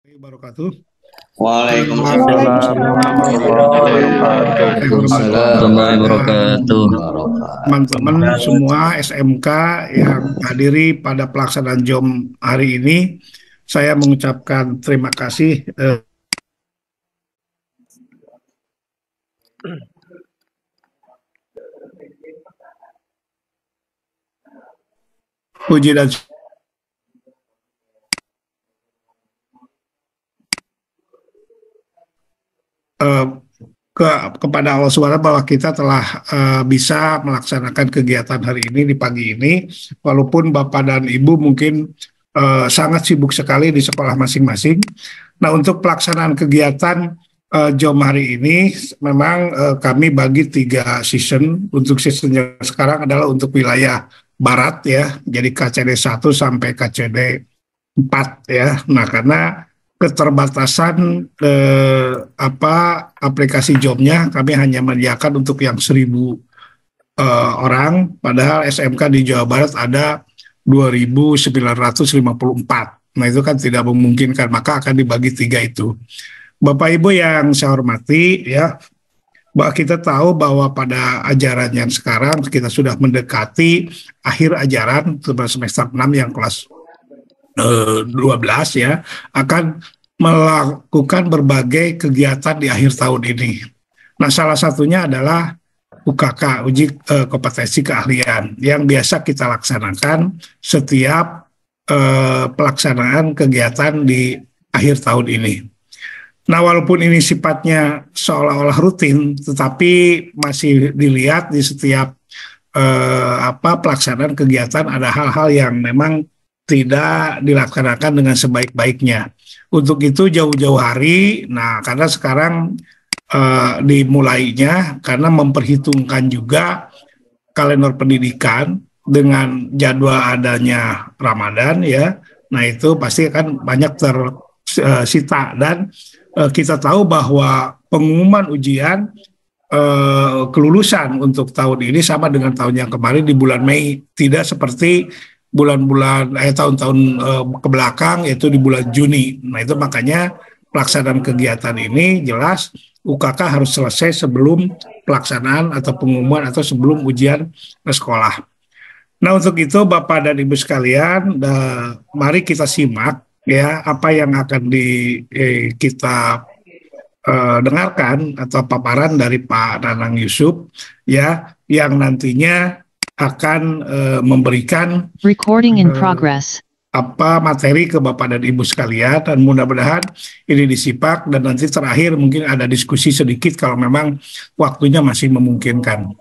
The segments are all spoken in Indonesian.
Wabarakatuh. Waalaikumsalam Waalaikumsalam warahmatullahi Waalaikumsalam. warahmatullahi wabarakatuh. Teman-teman semua SMK yang hadiri pada pelaksanaan JOM hari ini, saya mengucapkan terima kasih. Puji dan kepada Allah SWT bahwa kita telah bisa melaksanakan kegiatan hari ini di pagi ini, walaupun Bapak dan Ibu mungkin sangat sibuk sekali di sekolah masing-masing. Nah, untuk pelaksanaan kegiatan JOM hari ini memang kami bagi 3 season. Untuk season yang sekarang adalah untuk wilayah Barat ya, jadi KCD 1 sampai KCD 4 ya. Nah, karena keterbatasan aplikasi jobnya, kami hanya menyediakan untuk yang 1.000 orang, padahal SMK di Jawa Barat ada 2.954. Nah, itu kan tidak memungkinkan, maka akan dibagi 3 itu. Bapak Ibu yang saya hormati ya, bahwa kita tahu bahwa pada ajaran yang sekarang kita sudah mendekati akhir ajaran semester 6 yang kelas 12 ya, akan melakukan berbagai kegiatan di akhir tahun ini. Nah, salah satunya adalah UKK, uji kompetensi keahlian, yang biasa kita laksanakan setiap pelaksanaan kegiatan di akhir tahun ini. Nah, walaupun ini sifatnya seolah-olah rutin, tetapi masih dilihat di setiap pelaksanaan kegiatan ada hal-hal yang memang tidak dilaksanakan dengan sebaik-baiknya. Untuk itu jauh-jauh hari, nah karena sekarang dimulainya karena memperhitungkan juga kalender pendidikan dengan jadwal adanya Ramadan ya. Nah, itu pasti akan banyak tersita dan kita tahu bahwa pengumuman ujian kelulusan untuk tahun ini sama dengan tahun yang kemarin di bulan Mei, tidak seperti bulan-bulan tahun-tahun kebelakang yaitu di bulan Juni. Nah, itu makanya pelaksanaan kegiatan ini jelas UKK harus selesai sebelum pelaksanaan atau pengumuman atau sebelum ujian ke sekolah. Nah, untuk itu Bapak dan Ibu sekalian, mari kita simak ya apa yang akan kita dengarkan atau paparan dari Pak Nanang Yusuf ya, yang nantinya akan memberikan recording in progress materi ke Bapak dan Ibu sekalian, dan mudah-mudahan ini disimak dan nanti terakhir mungkin ada diskusi sedikit kalau memang waktunya masih memungkinkan.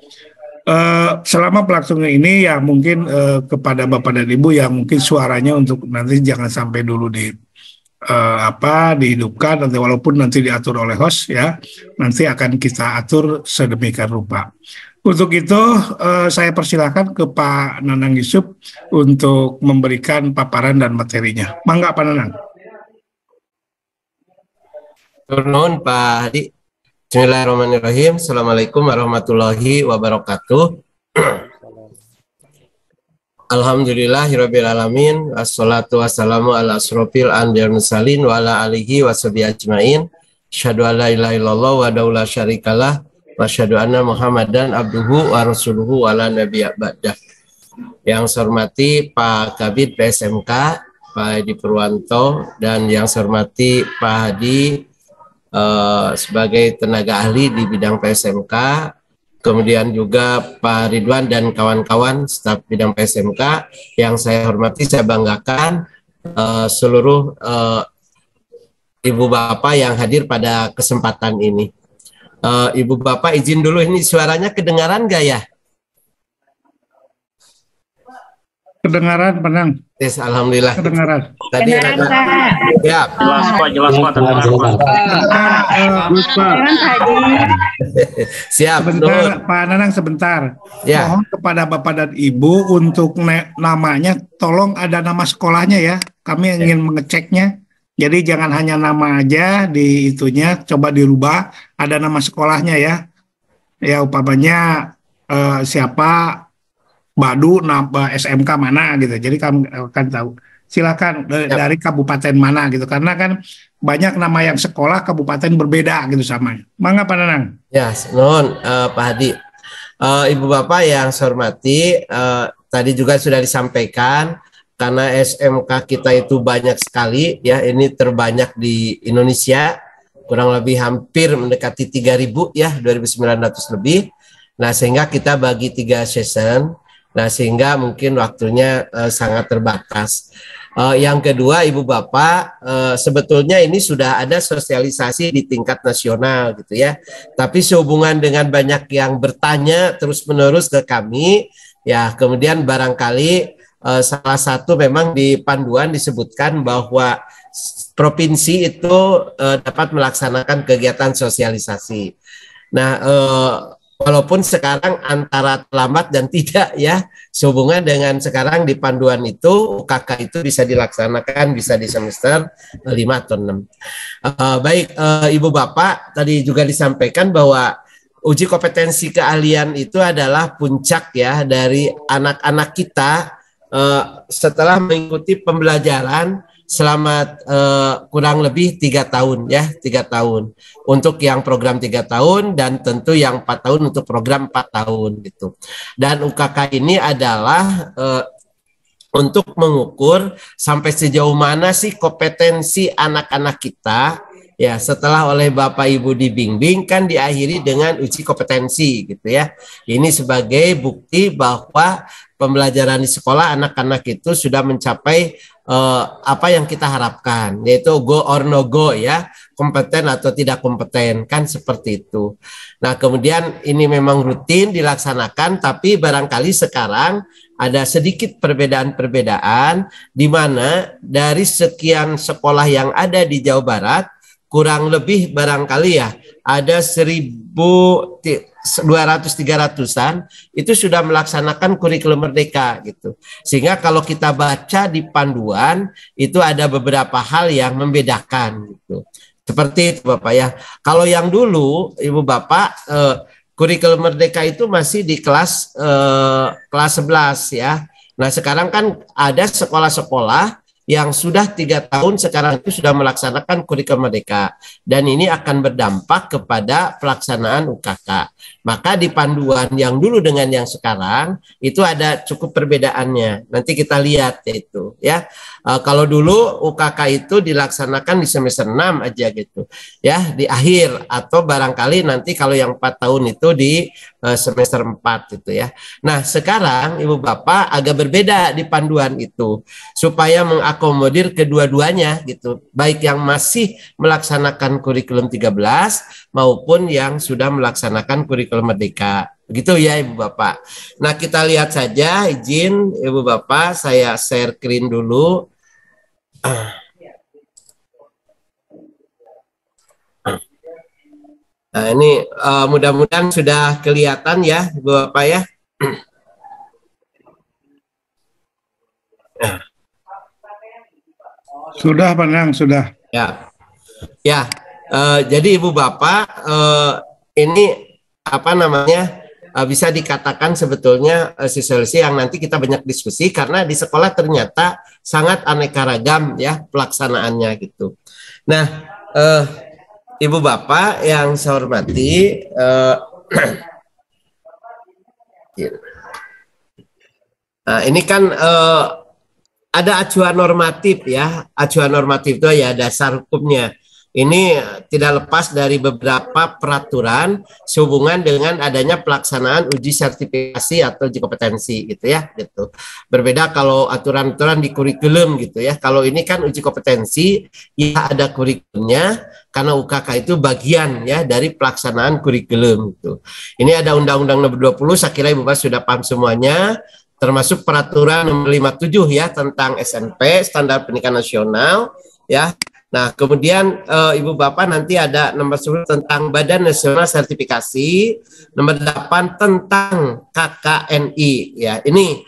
Selama pelaksanaan ini ya mungkin kepada Bapak dan Ibu yang mungkin suaranya untuk nanti jangan sampai dulu dihidupkan, nanti walaupun nanti diatur oleh host ya, nanti akan kita atur sedemikian rupa. Untuk itu saya persilakan ke Pak Nanang Yusuf untuk memberikan paparan dan materinya. Mangga Pak Nanang. Turun Pak Hadi. Bismillahirrahmanirrahim. Assalamualaikum warahmatullahi wabarakatuh. Alhamdulillahirabbil alamin. Wassalatu wassalamu ala asrofil anbiya'i wal mursalin wa ala alihi washabihi ajmain. Asyhadu an la ilaha illallah wa la syarikalah wa asyhadu anna Muhammadan abduhu wa rasuluhu wa la nabiyya ba'dah. Yang saya hormati Pak Kabid PSMK, Pak Hadi Purwanto, dan yang saya hormati Pak Hadi sebagai tenaga ahli di bidang PSMK, kemudian juga Pak Ridwan dan kawan-kawan staf bidang PSMK yang saya hormati, saya banggakan seluruh ibu bapak yang hadir pada kesempatan ini. Ibu bapak izin dulu, ini suaranya kedengaran gak ya? Kedengaran Penang. Yes, alhamdulillah. Kedengaran. Tadi ada. Ya. Jelas Pak, terdengar Pak. Siap. Sebentar, Pak Nanang sebentar. Ya. Mohon kepada Bapak dan Ibu untuk namanya, tolong ada nama sekolahnya ya. Kami ingin mengeceknya. Jadi jangan hanya nama aja di itunya, coba dirubah. Ada nama sekolahnya ya. Ya umpamanya siapa Badu, nama SMK mana gitu. Jadi kami akan tahu. silakan Ya. dari kabupaten mana gitu, karena kan banyak nama yang sekolah kabupaten berbeda gitu sama. Mangga Pak Nanang. Ya, nuhun Pak Hadi. Ibu Bapak yang saya hormati, tadi juga sudah disampaikan karena SMK kita itu banyak sekali ya, ini terbanyak di Indonesia, kurang lebih hampir mendekati 3.000 ya, 2.900 lebih. Nah, sehingga kita bagi 3 season. Nah, sehingga mungkin waktunya sangat terbatas. Yang kedua, Ibu Bapak, sebetulnya ini sudah ada sosialisasi di tingkat nasional gitu ya. Tapi sehubungan dengan banyak yang bertanya terus-menerus ke kami, ya kemudian barangkali salah satu memang di panduan disebutkan bahwa provinsi itu dapat melaksanakan kegiatan sosialisasi. Nah, walaupun sekarang antara terlambat dan tidak ya, sehubungan dengan sekarang di panduan itu UKK itu bisa dilaksanakan bisa di semester 5 atau 6. Baik, Ibu Bapak, tadi juga disampaikan bahwa uji kompetensi keahlian itu adalah puncak ya dari anak-anak kita setelah mengikuti pembelajaran selama kurang lebih 3 tahun ya, 3 tahun untuk yang program 3 tahun dan tentu yang 4 tahun untuk program 4 tahun gitu. Dan UKK ini adalah untuk mengukur sampai sejauh mana sih kompetensi anak-anak kita ya, setelah oleh Bapak Ibu dibimbing kan diakhiri dengan uji kompetensi gitu ya. Ini sebagai bukti bahwa pembelajaran di sekolah anak-anak itu sudah mencapai apa yang kita harapkan, yaitu go or no go ya, kompeten atau tidak kompeten, kan seperti itu. Nah, kemudian ini memang rutin dilaksanakan, tapi barangkali sekarang ada sedikit perbedaan-perbedaan di mana dari sekian sekolah yang ada di Jawa Barat, kurang lebih barangkali ya ada 1.200-300-an itu sudah melaksanakan kurikulum merdeka gitu. Sehingga kalau kita baca di panduan itu ada beberapa hal yang membedakan gitu. Seperti itu Bapak ya. Kalau yang dulu Ibu Bapak kurikulum merdeka itu masih di kelas 11 ya. Nah, sekarang kan ada sekolah-sekolah yang sudah 3 tahun sekarang itu sudah melaksanakan kurikulum merdeka, dan ini akan berdampak kepada pelaksanaan UKK. Maka di panduan yang dulu dengan yang sekarang itu ada cukup perbedaannya. Nanti kita lihat yaitu ya. Kalau dulu UKK itu dilaksanakan di semester 6 aja gitu ya, di akhir, atau barangkali nanti kalau yang 4 tahun itu di semester 4 gitu ya. Nah, sekarang Ibu Bapak agak berbeda di panduan itu supaya mengakomodir kedua-duanya gitu, baik yang masih melaksanakan kurikulum 13 maupun yang sudah melaksanakan kurikulum merdeka. Begitu ya Ibu Bapak. Nah, kita lihat saja, izin Ibu Bapak saya share screen dulu. Nah, ini mudah-mudahan sudah kelihatan ya Ibu Bapak ya. Sudah Pak Nanang, sudah. Ya, ya. Jadi Ibu Bapak, ini apa namanya, bisa dikatakan sebetulnya sosialisasi yang nanti kita banyak diskusi karena di sekolah ternyata sangat aneka ragam ya pelaksanaannya gitu. Nah, Ibu Bapak yang saya hormati, nah ini kan ada acuan normatif ya, acuan normatif itu ya dasar hukumnya. Ini tidak lepas dari beberapa peraturan sehubungan dengan adanya pelaksanaan uji sertifikasi atau uji kompetensi gitu ya, gitu. Berbeda kalau aturan-aturan di kurikulum gitu ya. Kalau ini kan uji kompetensi ya ada kurikulumnya karena UKK itu bagian ya dari pelaksanaan kurikulum gitu. Ini ada Undang-Undang Nomor 20, saya kira Ibu Bapak sudah paham semuanya, termasuk peraturan nomor 57 ya tentang SNP, Standar Pendidikan Nasional ya. Nah, kemudian Ibu Bapak nanti ada nomor 10 tentang Badan Nasional Sertifikasi, nomor 8 tentang KKNI ya. Ini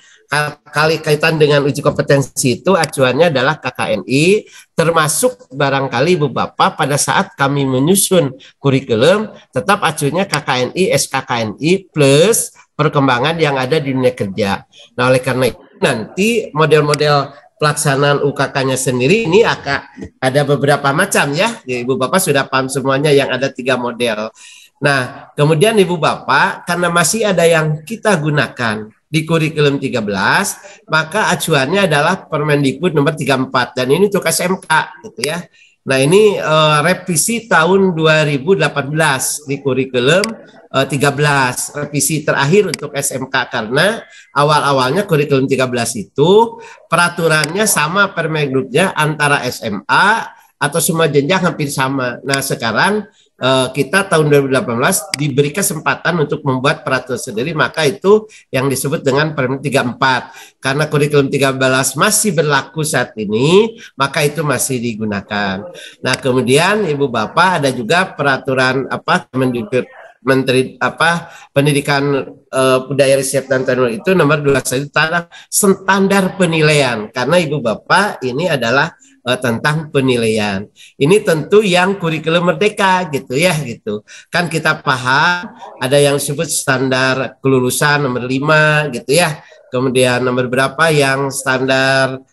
kali kaitan dengan uji kompetensi itu acuannya adalah KKNI, termasuk barangkali Ibu Bapak pada saat kami menyusun kurikulum tetap acuannya KKNI, SKKNI plus perkembangan yang ada di dunia kerja. Nah, oleh karena itu nanti model-model pelaksanaan UKK-nya sendiri ini ada beberapa macam ya. Ibu Bapak sudah paham semuanya yang ada 3 model. Nah, kemudian Ibu Bapak, karena masih ada yang kita gunakan di kurikulum 13, maka acuannya adalah Permendikbud nomor 34 dan ini untuk SMK gitu ya. Nah, ini revisi tahun 2018 di kurikulum 13, revisi terakhir untuk SMK karena awal-awalnya kurikulum 13 itu peraturannya sama Permendikbudnya antara SMA atau semua jenjang hampir sama. Nah, sekarang kita tahun 2018 diberi kesempatan untuk membuat peraturan sendiri, maka itu yang disebut dengan Permen 34. Karena kurikulum 13 masih berlaku saat ini, maka itu masih digunakan. Nah, kemudian Ibu Bapak ada juga peraturan Menteri Pendidikan, Budaya, Riset dan Teknologi itu nomor 21 tentang standar penilaian. Karena Ibu Bapak ini adalah tentang penilaian. Ini tentu yang kurikulum merdeka gitu ya gitu. Kan kita paham ada yang disebut standar kelulusan nomor 5 gitu ya. Kemudian nomor berapa yang standar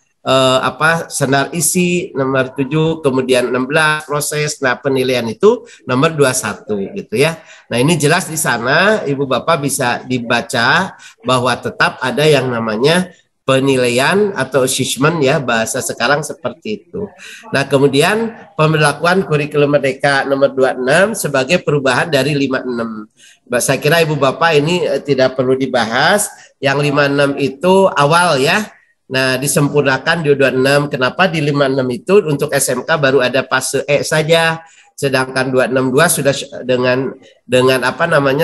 standar isi nomor 7, kemudian 16 proses. Nah, penilaian itu nomor 21 gitu ya. Nah, ini jelas di sana Ibu Bapak bisa dibaca bahwa tetap ada yang namanya penilaian atau assessment ya, bahasa sekarang seperti itu. Nah, kemudian pemberlakuan kurikulum merdeka nomor 26 sebagai perubahan dari 56. Saya kira Ibu Bapak ini tidak perlu dibahas. Yang 56 itu awal ya. Nah, disempurnakan di 26. Kenapa di 56 itu untuk SMK baru ada fase E saja. Sedangkan 262 sudah dengan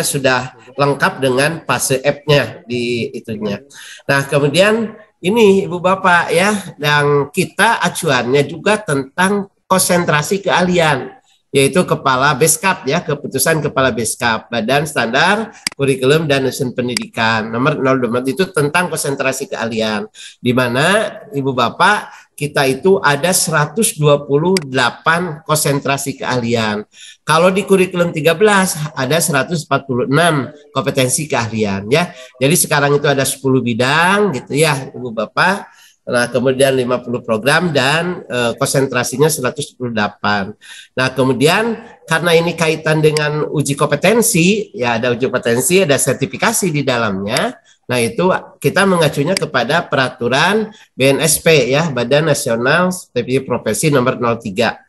sudah lengkap dengan fase F-nya di itunya. Nah, kemudian ini Ibu Bapak ya, yang kita acuannya juga tentang konsentrasi keahlian, yaitu Kepala Beskap ya, keputusan Kepala Beskap, Badan Standar Kurikulum dan Dosen Pendidikan nomor 02 itu tentang konsentrasi keahlian, di mana Ibu Bapak kita itu ada 128 konsentrasi keahlian. Kalau di kurikulum 13 ada 146 kompetensi keahlian ya. Jadi sekarang itu ada 10 bidang gitu ya Ibu Bapak. Nah, kemudian 50 program dan konsentrasinya 128. Nah, kemudian karena ini kaitan dengan uji kompetensi, ya ada uji kompetensi, ada sertifikasi di dalamnya. Nah, itu kita mengacunya kepada peraturan BNSP ya, Badan Nasional Sertifikasi Profesi nomor 03.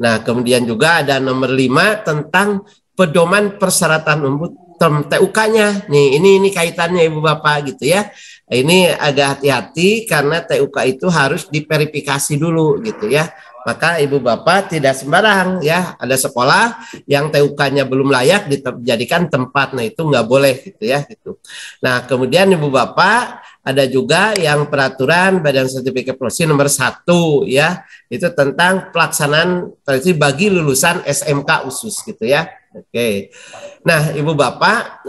Nah, kemudian juga ada nomor 5 tentang pedoman persyaratan umum TUK-nya. Nih, ini kaitannya Ibu Bapak gitu ya. Ini agak hati-hati karena TUK itu harus diverifikasi dulu gitu ya. Maka Ibu Bapak tidak sembarang ya, ada sekolah yang TUK-nya belum layak dijadikan tempat, nah itu nggak boleh gitu ya gitu. Nah, kemudian Ibu Bapak ada juga yang peraturan Badan Sertifikasi Profesi nomor 1 ya, itu tentang pelaksanaan bagi lulusan SMK khusus gitu ya. Oke. Nah, Ibu Bapak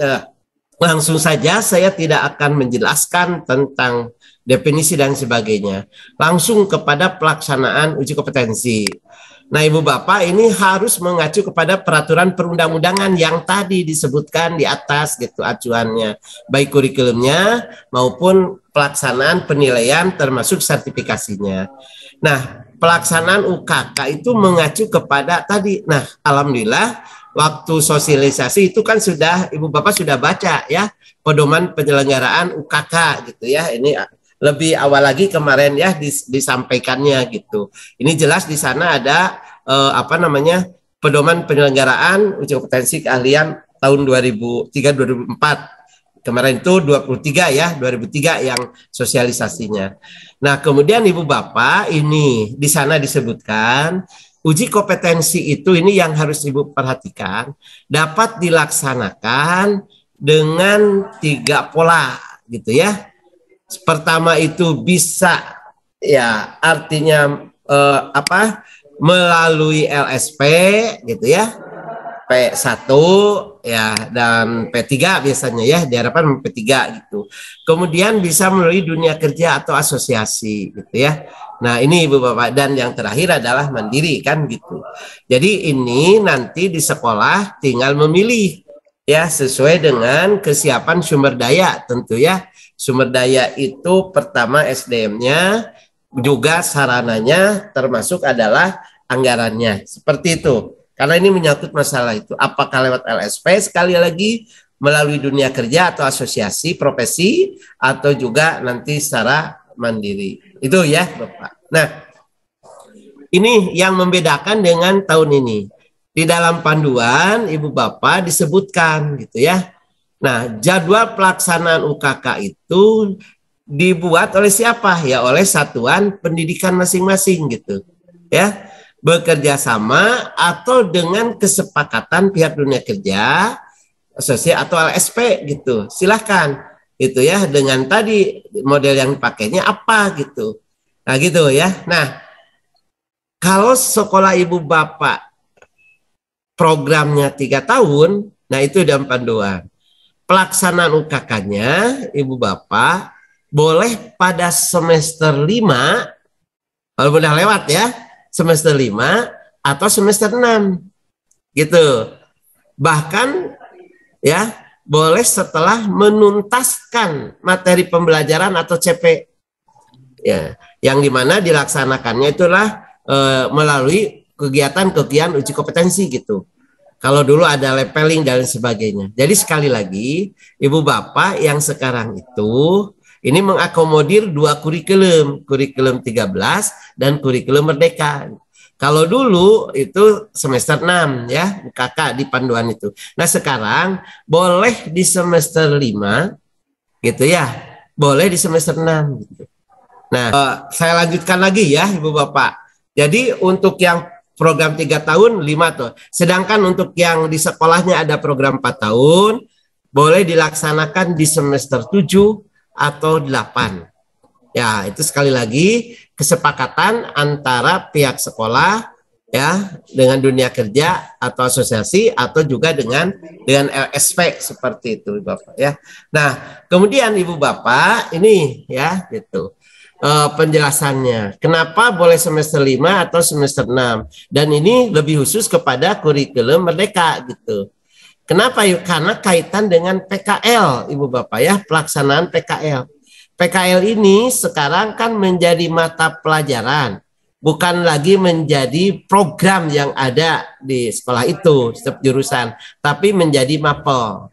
langsung saja saya tidak akan menjelaskan tentang definisi dan sebagainya. Langsung kepada pelaksanaan uji kompetensi. Nah, Ibu Bapak ini harus mengacu kepada peraturan perundang-undangan yang tadi disebutkan di atas gitu acuannya. Baik kurikulumnya maupun pelaksanaan penilaian termasuk sertifikasinya. Nah, pelaksanaan UKK itu mengacu kepada tadi. Nah, alhamdulillah waktu sosialisasi itu kan sudah Ibu Bapak sudah baca ya pedoman penyelenggaraan UKK gitu ya. Ini lebih awal lagi kemarin ya disampaikannya gitu. Ini jelas di sana ada pedoman penyelenggaraan uji kompetensi keahlian tahun 2003-2004. Kemarin itu 23 ya, 2003 yang sosialisasinya. Nah, kemudian Ibu Bapak ini di sana disebutkan uji kompetensi itu ini yang harus Ibu perhatikan dapat dilaksanakan dengan 3 pola gitu ya. Pertama itu bisa ya artinya melalui LSP gitu ya, P1 ya dan P3 biasanya ya, diharapkan P3 gitu. Kemudian bisa melalui dunia kerja atau asosiasi gitu ya. Nah, ini Ibu Bapak, dan yang terakhir adalah mandiri kan gitu. Jadi ini nanti di sekolah tinggal memilih ya sesuai dengan kesiapan sumber daya tentu ya. Sumber daya itu pertama SDM-nya, juga sarananya termasuk adalah anggarannya. Seperti itu. Karena ini menyangkut masalah itu. Apakah lewat LSP sekali lagi melalui dunia kerja atau asosiasi profesi atau juga nanti secara mandiri. Itu ya, Bapak. Nah, ini yang membedakan dengan tahun ini. Di dalam panduan Ibu Bapak disebutkan gitu ya. Nah, jadwal pelaksanaan UKK itu dibuat oleh siapa? Ya oleh satuan pendidikan masing-masing gitu. Ya, bekerja sama atau dengan kesepakatan pihak dunia kerja, asosiasi atau LSP gitu. Silahkan gitu ya, dengan tadi model yang dipakainya apa gitu. Nah, gitu ya. Nah, kalau sekolah Ibu Bapak programnya 3 tahun, nah itu dalam panduan. Pelaksanaan UKK-nya Ibu Bapak boleh pada semester 5, kalau udah lewat ya, semester 5 atau semester 6. Gitu. Bahkan ya, boleh setelah menuntaskan materi pembelajaran atau CP. Ya, yang dimana dilaksanakannya itulah melalui kegiatan-kegiatan uji kompetensi gitu. Kalau dulu ada leveling dan sebagainya. Jadi sekali lagi, Ibu Bapak yang sekarang itu ini mengakomodir 2 kurikulum, kurikulum 13 dan kurikulum Merdeka. Kalau dulu itu semester 6 ya, kakak di panduan itu. Nah sekarang boleh di semester 5 gitu ya, boleh di semester 6 gitu. Nah saya lanjutkan lagi ya Ibu Bapak. Jadi untuk yang program 3 tahun 5 tuh. Sedangkan untuk yang di sekolahnya ada program 4 tahun, boleh dilaksanakan di semester 7 atau 8. Ya, itu sekali lagi kesepakatan antara pihak sekolah ya dengan dunia kerja atau asosiasi atau juga dengan LSP seperti itu Bapak ya. Nah, kemudian Ibu Bapak ini ya gitu. Penjelasannya. Kenapa boleh semester 5 atau semester 6? Dan ini lebih khusus kepada kurikulum Merdeka gitu. Kenapa yuk? Karena kaitan dengan PKL Ibu Bapak ya, pelaksanaan PKL. PKL ini sekarang kan menjadi mata pelajaran, bukan lagi menjadi program yang ada di sekolah itu, setiap jurusan, tapi menjadi mapel.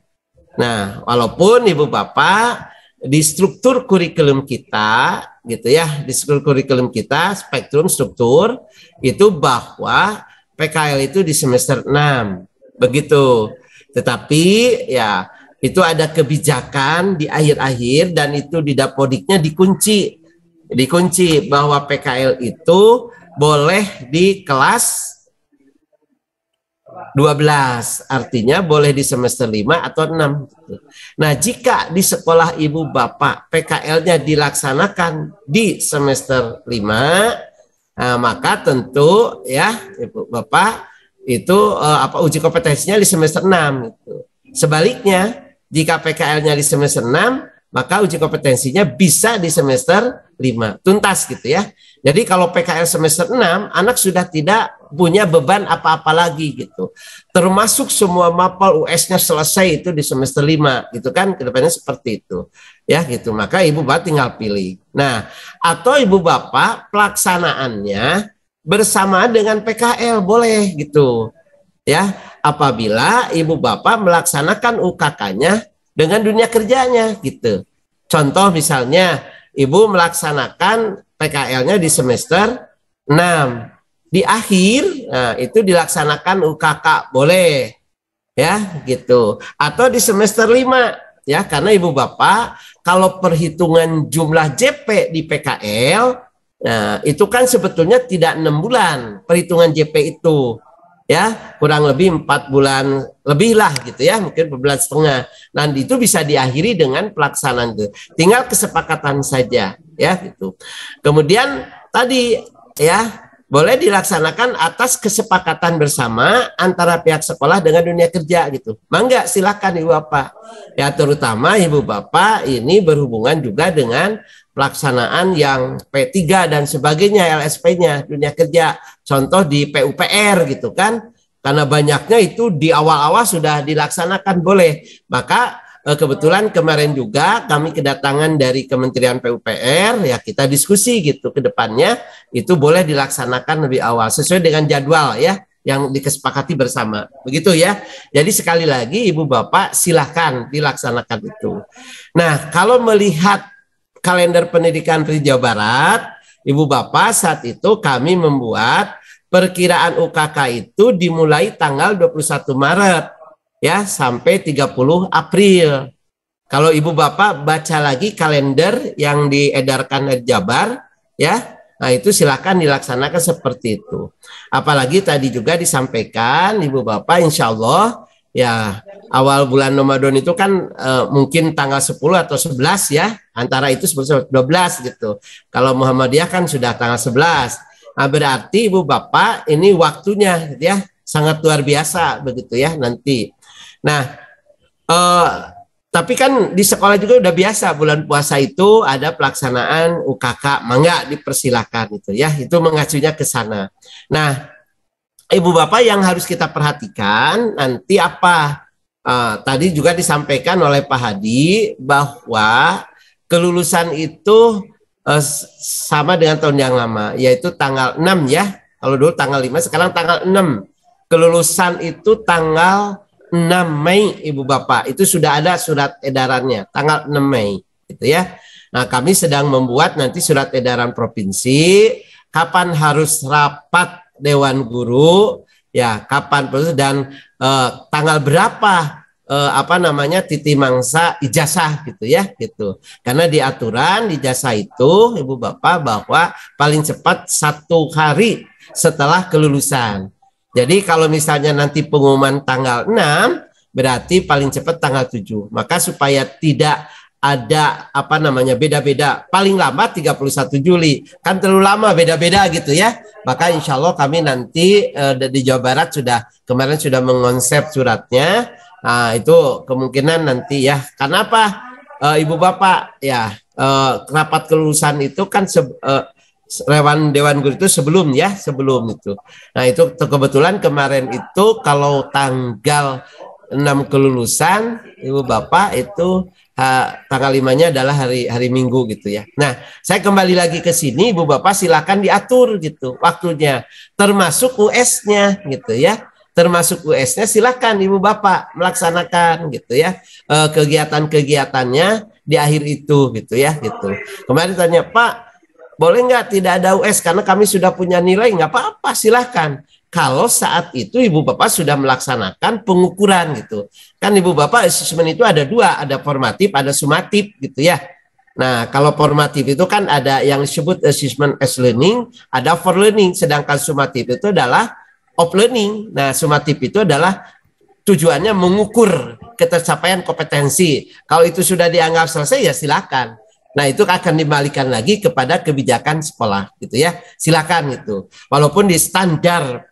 Nah, walaupun Ibu Bapak di struktur kurikulum kita, gitu ya, di struktur kurikulum kita, spektrum struktur, itu bahwa PKL itu di semester 6, begitu. Tetapi ya, itu ada kebijakan di akhir-akhir dan itu di Dapodiknya dikunci bahwa PKL itu boleh di kelas 12, artinya boleh di semester 5 atau 6. Nah, jika di sekolah Ibu Bapak PKL-nya dilaksanakan di semester 5, nah, maka tentu ya Ibu Bapak itu uji kompetensinya di semester 6 gitu. Sebaliknya, jika PKL-nya di semester 6, maka uji kompetensinya bisa di semester 5, tuntas gitu ya. Jadi kalau PKL semester 6, anak sudah tidak punya beban apa-apa lagi gitu. Termasuk semua mapel US-nya selesai itu di semester 5 gitu kan, kedepannya seperti itu. Ya gitu, maka Ibu Bapak tinggal pilih. Nah, atau Ibu Bapak pelaksanaannya bersama dengan PKL boleh gitu. Ya, apabila Ibu Bapak melaksanakan UKK-nya dengan dunia kerjanya gitu. Contoh misalnya Ibu melaksanakan PKL-nya di semester 6. Di akhir nah, itu dilaksanakan UKK boleh. Ya, gitu. Atau di semester 5 ya, karena Ibu Bapak kalau perhitungan jumlah JP di PKL nah, itu kan sebetulnya tidak 6 bulan perhitungan JP itu. Ya, kurang lebih 4 bulan lebih lah gitu ya, mungkin 4 bulan setengah. Nanti itu bisa diakhiri dengan pelaksanaan itu. Tinggal kesepakatan saja ya gitu. Kemudian tadi ya boleh dilaksanakan atas kesepakatan bersama antara pihak sekolah dengan dunia kerja gitu. Mangga silakan Ibu Bapak. Ya terutama Ibu Bapak ini berhubungan juga dengan pelaksanaan yang P3 dan sebagainya, LSP-nya, dunia kerja. Contoh di PUPR gitu kan. Karena banyaknya itu di awal-awal sudah dilaksanakan boleh. Maka kebetulan kemarin juga kami kedatangan dari Kementerian PUPR, ya kita diskusi gitu ke depannya itu boleh dilaksanakan lebih awal sesuai dengan jadwal ya yang disepakati bersama. Begitu ya. Jadi sekali lagi Ibu Bapak silahkan dilaksanakan itu. Nah, kalau melihat kalender pendidikan di Jawa Barat, Ibu Bapak saat itu kami membuat perkiraan UKK itu dimulai tanggal 21 Maret ya sampai 30 April. Kalau Ibu Bapak baca lagi kalender yang diedarkan dari Jabar ya, nah itu silakan dilaksanakan seperti itu. Apalagi tadi juga disampaikan Ibu Bapak insya Allah ya awal bulan Ramadan itu kan mungkin tanggal 10 atau 11 ya, antara itu 11 12 gitu. Kalau Muhammadiyah kan sudah tanggal 11. Nah, berarti Ibu Bapak ini waktunya gitu ya sangat luar biasa begitu ya nanti. Nah, tapi kan di sekolah juga udah biasa bulan puasa itu ada pelaksanaan UKK, mangga dipersilakan itu ya, itu mengacunya ke sana. Nah, Ibu Bapak yang harus kita perhatikan nanti apa? Tadi juga disampaikan oleh Pak Hadi bahwa kelulusan itu sama dengan tahun yang lama, yaitu tanggal 6 ya. Kalau dulu tanggal 5, sekarang tanggal 6. Kelulusan itu tanggal 6 Mei Ibu Bapak, itu sudah ada surat edarannya tanggal 6 Mei gitu ya. Nah, kami sedang membuat nanti surat edaran provinsi kapan harus rapat Dewan Guru ya, kapan dan tanggal berapa titi mangsa ijazah gitu ya gitu. Karena di aturan ijazah itu Ibu Bapak bahwa paling cepat 1 hari setelah kelulusan. Jadi kalau misalnya nanti pengumuman tanggal 6, berarti paling cepat tanggal 7. Maka supaya tidak ada beda-beda, paling lama 31 Juli. Kan terlalu lama beda-beda gitu ya. Maka insya Allah kami nanti di Jawa Barat kemarin sudah mengonsep suratnya. Nah, itu kemungkinan nanti ya. Karena apa? Ibu Bapak ya, rapat kelulusan itu kan Dewan Guru itu sebelum itu. Nah itu kebetulan kemarin itu kalau tanggal 6 kelulusan Ibu Bapak itu tanggal 5-nya adalah hari Minggu gitu ya. Nah saya kembali lagi ke sini Ibu Bapak silakan diatur gitu waktunya termasuk US-nya gitu ya. Termasuk US-nya silakan Ibu Bapak melaksanakan gitu ya kegiatan-kegiatannya di akhir itu gitu ya gitu. Kemarin tanya Pak, boleh nggak tidak ada US karena kami sudah punya nilai? Nggak apa-apa, silahkan. Kalau saat itu Ibu Bapak sudah melaksanakan pengukuran gitu. Kan Ibu Bapak asesmen itu ada 2, ada formatif, ada sumatif gitu ya. Nah kalau formatif itu kan ada yang disebut assessment as learning, ada for learning. Sedangkan sumatif itu adalah of learning. Nah sumatif itu adalah tujuannya mengukur ketercapaian kompetensi. Kalau itu sudah dianggap selesai ya silakan. Nah itu akan dibalikan lagi kepada kebijakan sekolah gitu ya, silakan gitu. Walaupun di standar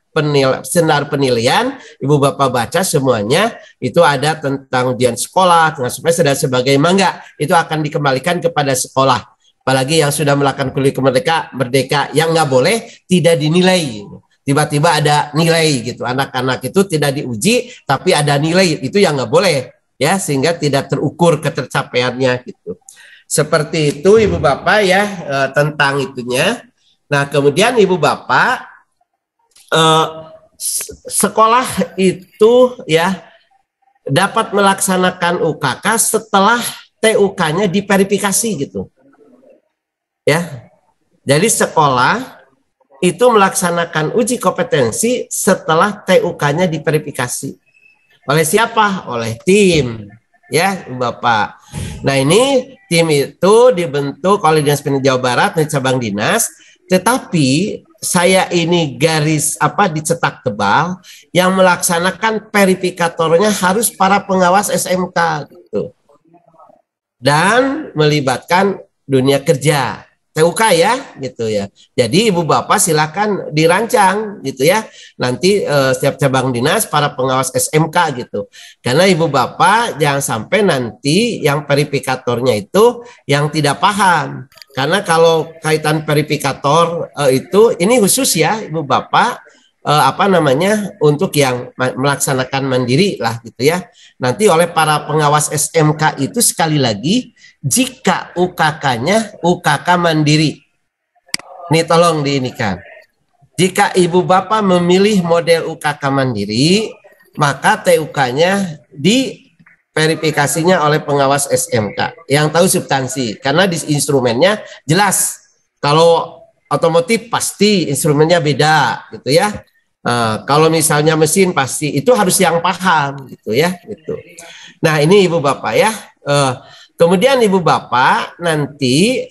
penilaian Ibu Bapak baca semuanya itu ada tentang ujian sekolah, tentang supaya dan sebagainya, enggak itu akan dikembalikan kepada sekolah. Apalagi yang sudah melakukan kuliah merdeka yang nggak boleh tidak dinilai. Tiba-tiba ada nilai gitu, anak-anak itu tidak diuji tapi ada nilai, itu yang nggak boleh ya, sehingga tidak terukur ketercapaiannya gitu. Seperti itu Ibu Bapak ya tentang itunya. Nah kemudian Ibu Bapak sekolah itu ya dapat melaksanakan UKK setelah TUK-nya diverifikasi gitu. Ya. Jadi sekolah itu melaksanakan uji kompetensi setelah TUK-nya diverifikasi. Oleh siapa? Oleh tim. Ya, Ibu Bapak. Nah, ini tim itu dibentuk oleh Dinas Pendidikan Jawa Barat dari cabang dinas, tetapi saya ini garis dicetak tebal yang melaksanakan verifikatornya harus para pengawas SMK gitu. Dan melibatkan dunia kerja. TUK ya gitu ya. Jadi Ibu Bapak silakan dirancang gitu ya. Nanti setiap cabang dinas para pengawas SMK gitu. Karena Ibu Bapak jangan sampai nanti yang verifikatornya itu yang tidak paham. Karena kalau kaitan verifikator itu ini khusus ya Ibu Bapak untuk yang melaksanakan mandiri lah gitu ya. Nanti oleh para pengawas SMK itu sekali lagi jika UKK-nya UKK mandiri. Ini tolong diinikan. Jika ibu bapak memilih model UKK mandiri, maka TUK-nya diverifikasinya oleh pengawas SMK yang tahu substansi. Karena di instrumennya jelas. Kalau otomotif pasti instrumennya beda gitu ya. Kalau misalnya mesin pasti itu harus yang paham gitu ya. Gitu. Nah ini ibu bapak ya. Kemudian ibu bapak nanti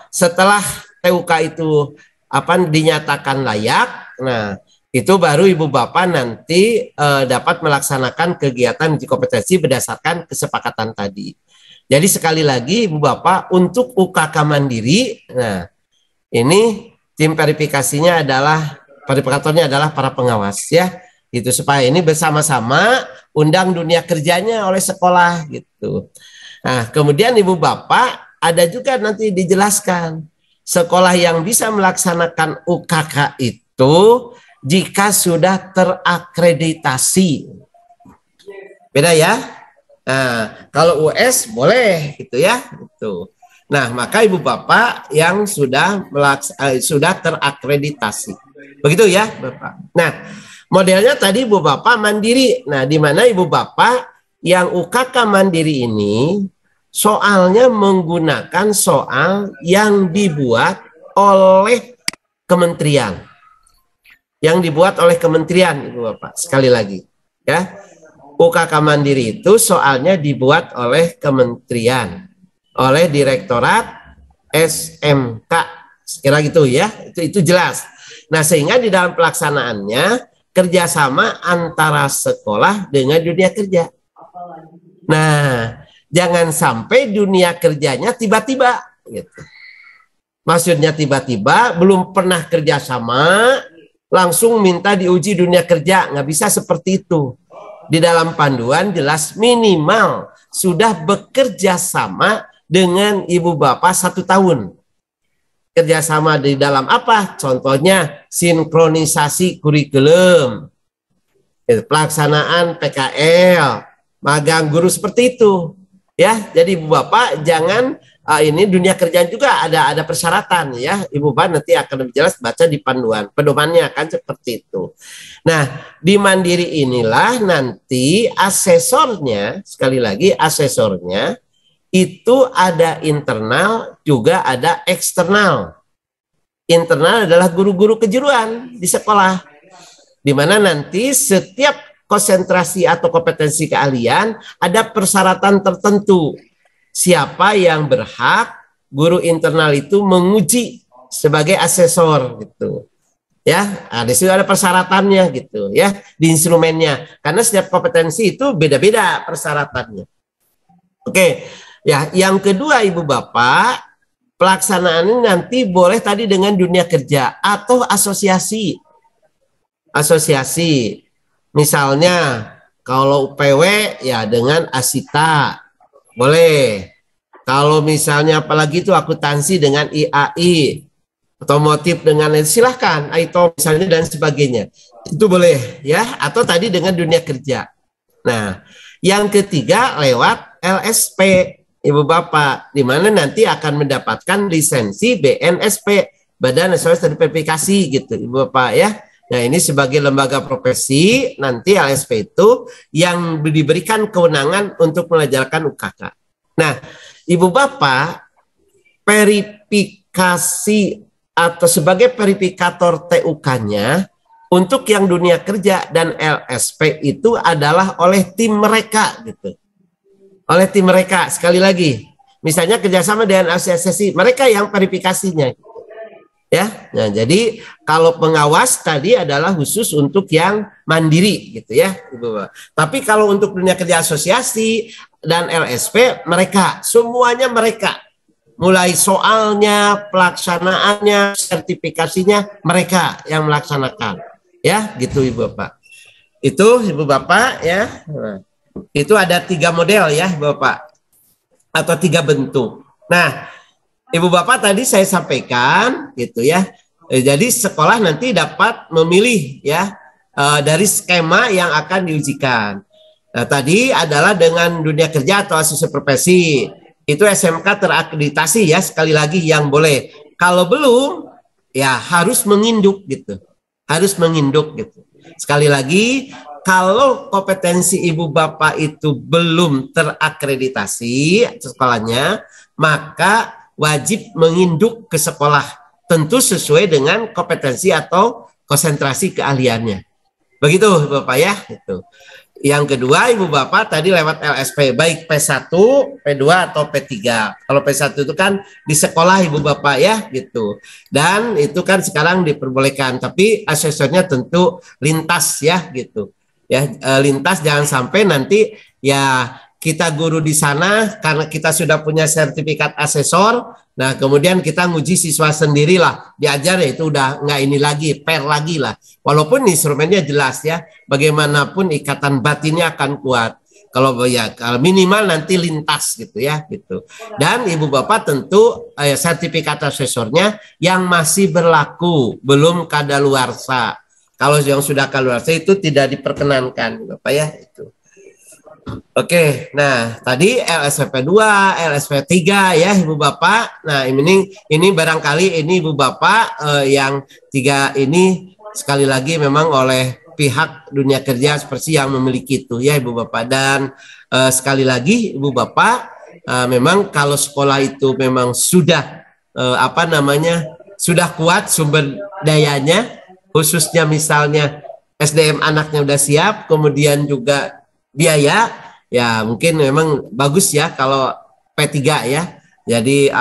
setelah TUK itu dinyatakan layak, nah itu baru ibu bapak nanti dapat melaksanakan kegiatan uji kompetensi berdasarkan kesepakatan tadi. Jadi sekali lagi ibu bapak untuk UKK mandiri, nah ini tim verifikasinya adalah verifikatornya adalah para pengawas ya, itu supaya ini bersama-sama undang dunia kerjanya oleh sekolah gitu. Nah kemudian ibu bapak ada juga nanti dijelaskan sekolah yang bisa melaksanakan UKK itu jika sudah terakreditasi. Beda ya. Nah, kalau US boleh gitu ya. Gitu. Nah, maka ibu bapak yang sudah terakreditasi. Begitu ya, Bapak. Nah, modelnya tadi ibu bapak mandiri. Nah, di mana ibu bapak yang UKK mandiri ini soalnya menggunakan soal yang dibuat oleh kementerian. Yang dibuat oleh kementerian, Ibu Bapak. Sekali lagi, ya. UKK mandiri itu soalnya dibuat oleh kementerian, oleh Direktorat SMK. Sekira gitu ya. Itu jelas. Nah, sehingga di dalam pelaksanaannya kerjasama antara sekolah dengan dunia kerja. Nah, jangan sampai dunia kerjanya tiba-tiba gitu. Maksudnya tiba-tiba belum pernah kerjasama langsung minta diuji dunia kerja, nggak bisa seperti itu. Di dalam panduan jelas minimal sudah bekerja sama dengan ibu bapak 1 tahun. Kerjasama di dalam apa? Contohnya sinkronisasi kurikulum, pelaksanaan PKL, magang guru seperti itu. Ya, jadi ibu bapak jangan ini dunia kerjaan juga ada persyaratan ya. Ibu bapak nanti akan lebih jelas baca di panduan. Pedomannya akan seperti itu. Nah, di mandiri inilah nanti asesornya, sekali lagi asesornya itu ada internal juga ada eksternal. Internal adalah guru-guru kejuruan di sekolah. Di mana nanti setiap konsentrasi atau kompetensi keahlian ada persyaratan tertentu. Siapa yang berhak guru internal itu menguji sebagai asesor gitu. Ya, di situ ada persyaratannya gitu ya di instrumennya. Karena setiap kompetensi itu beda-beda persyaratannya. Oke, ya yang kedua Ibu Bapak, pelaksanaan ini nanti boleh tadi dengan dunia kerja atau asosiasi. Asosiasi. Misalnya kalau UPW ya dengan Asita boleh. Kalau misalnya apalagi itu akuntansi dengan IAI, otomotif dengan silahkan, AITO misalnya dan sebagainya. Itu boleh ya, atau tadi dengan dunia kerja. Nah, yang ketiga lewat LSP Ibu Bapak, di mana nanti akan mendapatkan lisensi BNSP, Badan Nasional Sertifikasi gitu Ibu Bapak ya. Nah ini sebagai lembaga profesi, nanti LSP itu yang diberikan kewenangan untuk mengajarkan UKK. Nah Ibu Bapak, verifikasi atau sebagai verifikator TUK-nya untuk yang dunia kerja dan LSP itu adalah oleh tim mereka gitu. Oleh tim mereka, sekali lagi. Misalnya kerjasama dengan asosiasi, mereka yang verifikasinya. Ya, nah jadi kalau pengawas tadi adalah khusus untuk yang mandiri gitu ya, Ibu. Tapi kalau untuk dunia kerja asosiasi dan LSP mereka semuanya mereka, mulai soalnya, pelaksanaannya, sertifikasinya mereka yang melaksanakan, ya gitu Ibu Bapak. Itu Ibu Bapak ya, itu ada 3 model ya Bapak atau 3 bentuk. Nah. Ibu Bapak tadi saya sampaikan gitu ya, Jadi sekolah nanti dapat memilih ya dari skema yang akan diujikan. Nah, tadi adalah dengan dunia kerja atau asosiasi profesi. Itu SMK terakreditasi ya, sekali lagi yang boleh. Kalau belum ya harus menginduk gitu. Harus menginduk gitu. Sekali lagi, kalau kompetensi ibu bapak itu belum terakreditasi sekolahnya, maka wajib menginduk ke sekolah. Tentu sesuai dengan kompetensi atau konsentrasi keahliannya. Begitu Bapak ya. Itu. Yang kedua, Ibu Bapak tadi lewat LSP, baik P1, P2 atau P3. Kalau P1 itu kan di sekolah Ibu Bapak ya gitu. Dan itu kan sekarang diperbolehkan, tapi asesornya tentu lintas ya gitu. Ya, lintas jangan sampai nanti ya kita guru di sana karena kita sudah punya sertifikat asesor, nah kemudian kita nguji siswa sendirilah, diajar ya itu udah nggak ini lagi, pair lagi lah. Walaupun instrumennya jelas ya, bagaimanapun ikatan batinnya akan kuat. Kalau ya minimal nanti lintas gitu ya gitu. Dan ibu bapak tentu sertifikat asesornya yang masih berlaku, belum kadaluarsa. Kalau yang sudah kadaluarsa itu tidak diperkenankan, bapak ya itu. Oke, nah tadi LSP 2, LSP 3 ya Ibu Bapak. Nah ini barangkali ini Ibu Bapak yang 3 ini sekali lagi memang oleh pihak dunia kerja seperti yang memiliki itu ya Ibu Bapak. Dan sekali lagi Ibu Bapak memang kalau sekolah itu memang sudah sudah kuat sumber dayanya, khususnya misalnya SDM anaknya udah siap, kemudian juga biaya ya mungkin memang bagus ya kalau P3 ya. Jadi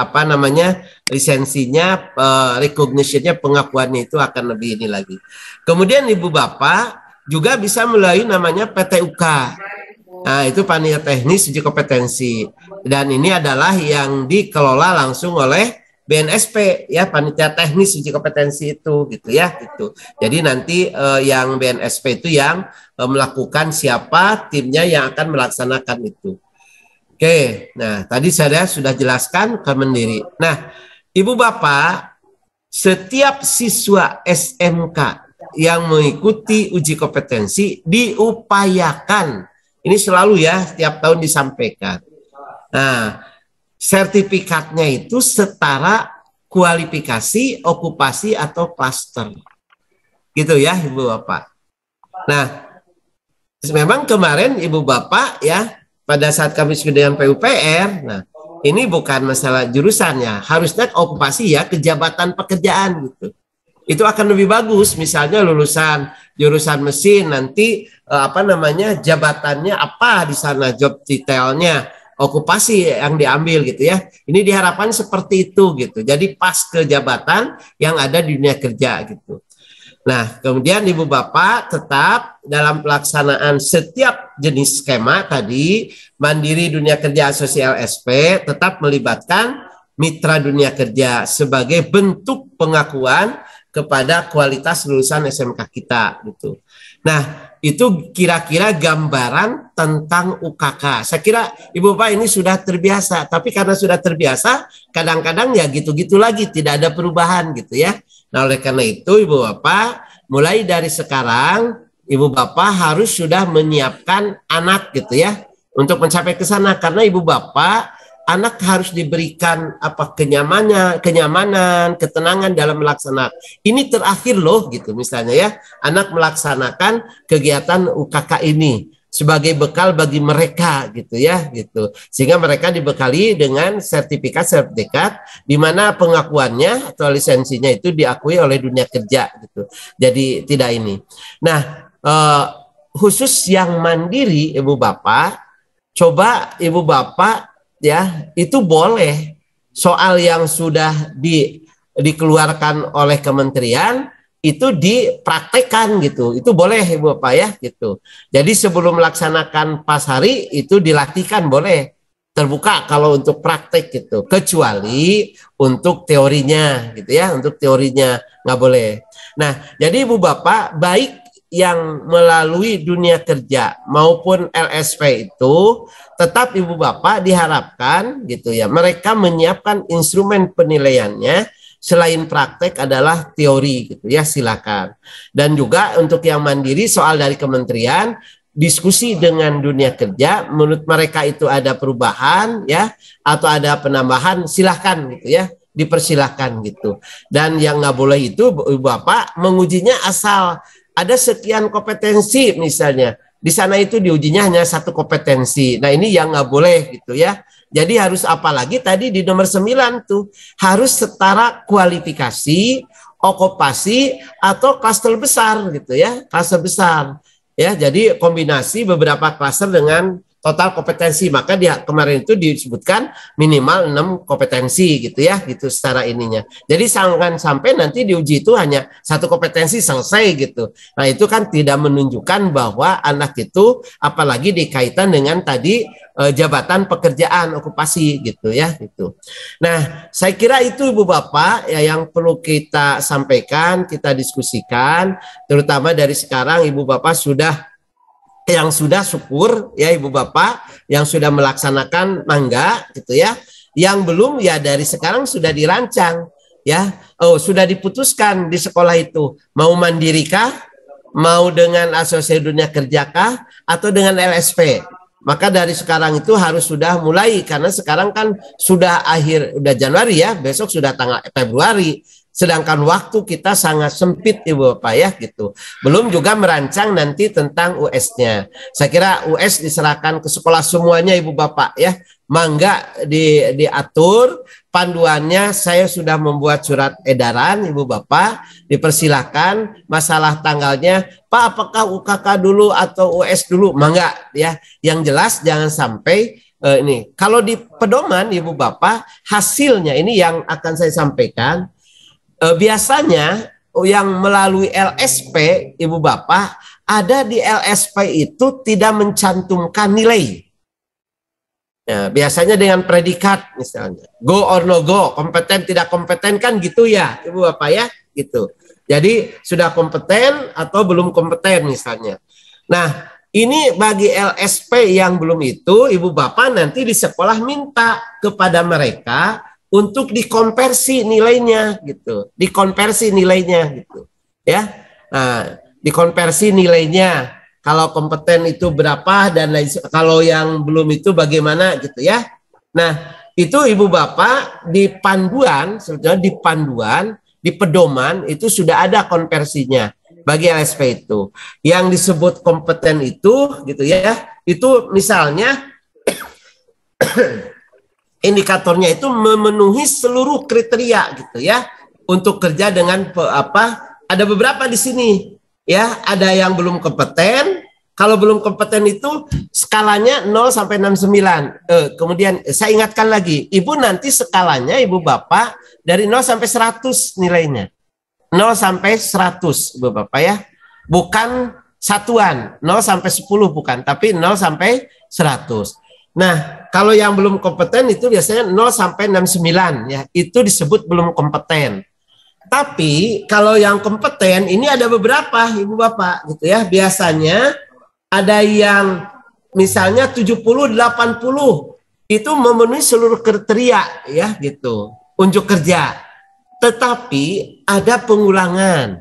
lisensinya, recognition-nya, pengakuannya itu akan lebih ini lagi. Kemudian Ibu Bapak juga bisa melalui namanya PTUK. Nah, itu panitia teknis uji kompetensi. Dan ini adalah yang dikelola langsung oleh BNSP ya, panitia teknis uji kompetensi itu gitu ya gitu. Jadi nanti yang BNSP itu yang melakukan siapa timnya yang akan melaksanakan itu. Oke, nah tadi saya sudah jelaskan Kemendiri. Nah, Ibu Bapak, setiap siswa SMK yang mengikuti uji kompetensi diupayakan, ini selalu ya setiap tahun disampaikan. Nah, sertifikatnya itu setara kualifikasi, okupasi, atau klaster. Gitu ya Ibu Bapak. Nah, memang kemarin Ibu Bapak ya, pada saat kami dengan PUPR, nah ini bukan masalah jurusannya, harusnya okupasi ya, kejabatan pekerjaan gitu. Itu akan lebih bagus, misalnya lulusan jurusan mesin, nanti jabatannya apa di sana, job detailnya, okupasi yang diambil gitu ya. Ini diharapkan seperti itu gitu. Jadi pas ke jabatan yang ada di dunia kerja gitu. Nah, kemudian Ibu Bapak tetap dalam pelaksanaan setiap jenis skema tadi, Mandiri Dunia Kerja Sosial SP tetap melibatkan mitra dunia kerja sebagai bentuk pengakuan kepada kualitas lulusan SMK kita gitu. Nah, itu kira-kira gambaran tentang UKK. Saya kira Ibu Bapak ini sudah terbiasa, tapi karena sudah terbiasa, kadang-kadang ya gitu-gitu lagi, tidak ada perubahan gitu ya. Nah, oleh karena itu Ibu Bapak, mulai dari sekarang Ibu Bapak harus sudah menyiapkan anak gitu ya, untuk mencapai ke sana. Karena Ibu Bapak, anak harus diberikan kenyamanan, ketenangan dalam melaksanakan. Ini terakhir loh gitu misalnya ya, anak melaksanakan kegiatan UKK ini sebagai bekal bagi mereka gitu ya gitu, sehingga mereka dibekali dengan sertifikat di mana pengakuannya atau lisensinya itu diakui oleh dunia kerja gitu. Jadi tidak ini. Nah, khusus yang mandiri Ibu Bapak, coba Ibu Bapak ya itu boleh soal yang sudah dikeluarkan oleh kementerian itu dipraktekkan gitu, itu boleh Ibu Bapak ya gitu. Jadi sebelum melaksanakan pas hari itu dilatihkan, boleh terbuka kalau untuk praktek gitu, kecuali untuk teorinya gitu ya, untuk teorinya nggak boleh. Nah, jadi Ibu Bapak baik yang melalui dunia kerja maupun LSP itu tetap Ibu Bapak diharapkan gitu ya, mereka menyiapkan instrumen penilaiannya selain praktek adalah teori gitu ya, silakan. Dan juga untuk yang mandiri soal dari kementerian, diskusi dengan dunia kerja, menurut mereka itu ada perubahan ya atau ada penambahan, silahkan gitu ya, dipersilahkan gitu. Dan yang nggak boleh itu Bapak mengujinya asal ada sekian kompetensi misalnya, di sana itu diujinya hanya satu kompetensi. Nah ini yang nggak boleh gitu ya. Jadi harus apalagi tadi di nomor 9 tuh harus setara kualifikasi, okupasi atau klaster besar gitu ya, klaster besar. Ya, jadi kombinasi beberapa klaster dengan total kompetensi. Maka dia kemarin itu disebutkan minimal 6 kompetensi gitu ya, gitu secara ininya. Jadi jangan sampai nanti diuji itu hanya satu kompetensi selesai gitu. Nah, itu kan tidak menunjukkan bahwa anak itu apalagi dikaitan dengan tadi jabatan pekerjaan okupasi gitu ya gitu. Nah, saya kira itu Ibu Bapak ya yang perlu kita sampaikan, kita diskusikan, terutama dari sekarang Ibu Bapak sudah syukur ya Ibu Bapak yang sudah melaksanakan mangga gitu ya. Yang belum ya dari sekarang sudah dirancang ya. Oh, sudah diputuskan di sekolah itu mau mandirikah, mau dengan asosiasi dunia kerjakah atau dengan LSP. Maka dari sekarang itu harus sudah mulai karena sekarang kan sudah udah Januari ya, besok sudah tanggal Februari. Sedangkan waktu kita sangat sempit Ibu Bapak ya gitu. Belum juga merancang nanti tentang US-nya. Saya kira US diserahkan ke sekolah semuanya Ibu Bapak ya. Mangga diatur panduannya, saya sudah membuat surat edaran Ibu Bapak, dipersilakan masalah tanggalnya, Pak apakah UKK dulu atau US dulu? Mangga ya. Yang jelas jangan sampai ini. Kalau di pedoman Ibu Bapak, hasilnya ini yang akan saya sampaikan. Biasanya yang melalui LSP Ibu Bapak ada di LSP itu tidak mencantumkan nilai. Ya, biasanya dengan predikat misalnya go or no go, kompeten tidak kompeten kan gitu ya Ibu Bapak ya gitu. Jadi sudah kompeten atau belum kompeten misalnya. Nah ini bagi LSP yang belum itu Ibu Bapak nanti di sekolah minta kepada mereka untuk dikonversi nilainya gitu, dikonversi nilainya gitu ya. Nah, dikonversi nilainya kalau kompeten itu berapa dan lain, kalau yang belum itu bagaimana gitu ya. Nah, itu Ibu Bapak di panduan, sebetulnya di panduan, di pedoman itu sudah ada konversinya bagi LSP itu. Yang disebut kompeten itu gitu ya, itu misalnya indikatornya itu memenuhi seluruh kriteria gitu ya untuk kerja dengan ada beberapa di sini ya, ada yang belum kompeten. Kalau belum kompeten itu skalanya 0 sampai 69. Kemudian saya ingatkan lagi, Ibu nanti skalanya Ibu Bapak dari 0 sampai 100 nilainya. 0 sampai 100 Ibu Bapak ya. Bukan satuan, 0 sampai 10 bukan, tapi 0 sampai 100. Nah, kalau yang belum kompeten itu biasanya 0 sampai 69 ya. Itu disebut belum kompeten. Tapi kalau yang kompeten ini ada beberapa Ibu Bapak gitu ya. Biasanya ada yang misalnya 70 80 itu memenuhi seluruh kriteria ya gitu. Unjuk kerja. Tetapi ada pengulangan.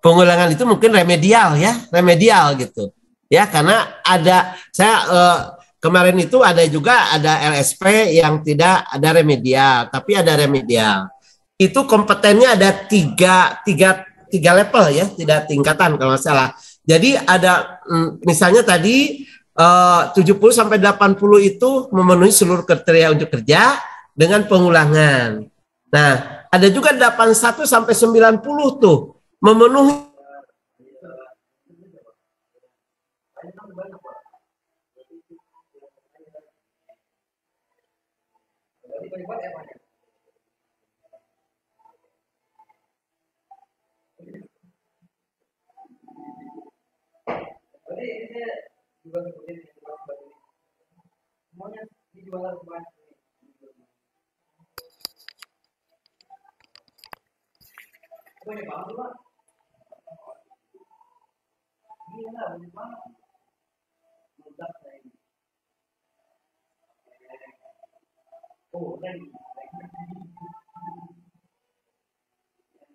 Pengulangan itu mungkin remedial ya, remedial gitu. Ya, karena ada saya kemarin itu ada juga ada LSP yang tidak ada remedial, tapi ada remedial. Itu kompetennya ada tiga level ya, tidak tingkatan kalau nggak salah. Jadi ada misalnya tadi 70 sampai 80 itu memenuhi seluruh kriteria untuk kerja dengan pengulangan. Nah, ada juga 81 sampai 90 tuh memenuhi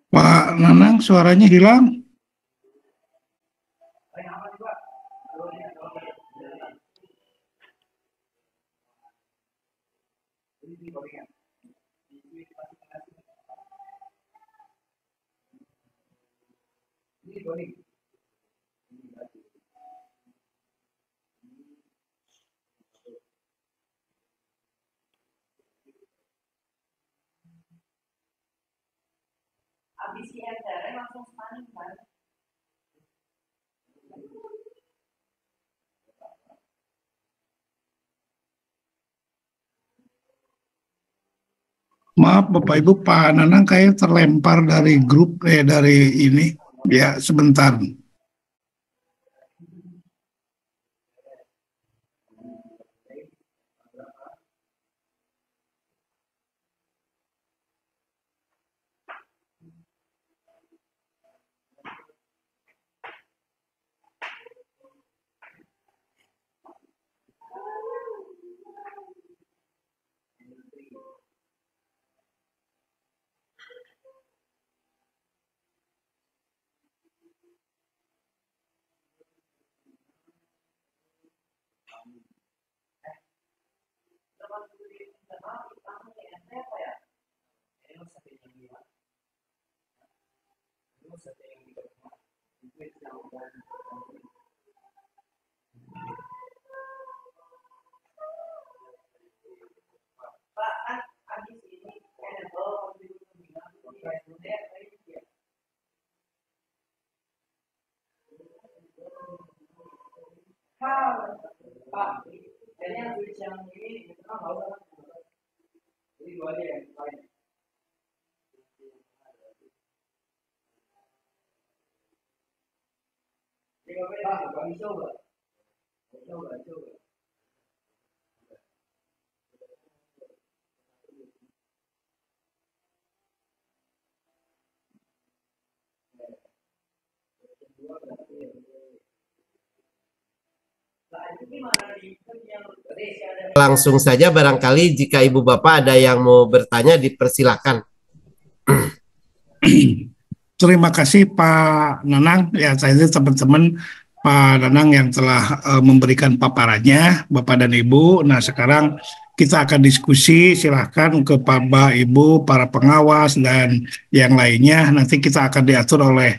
Pak Nanang suaranya hilang. Maaf Bapak Ibu, Pak Nanang kayak terlempar dari grup dari ini. Ya, sebentar. Langsung saja barangkali jika Ibu Bapak ada yang mau bertanya dipersilakan. Terima kasih Pak Nanang. Ya, saya teman-teman Pak Nanang yang telah memberikan paparannya, Bapak dan Ibu. Nah, sekarang kita akan diskusi. Silahkan ke Bapak, Ibu, para pengawas, dan yang lainnya. Nanti kita akan diatur oleh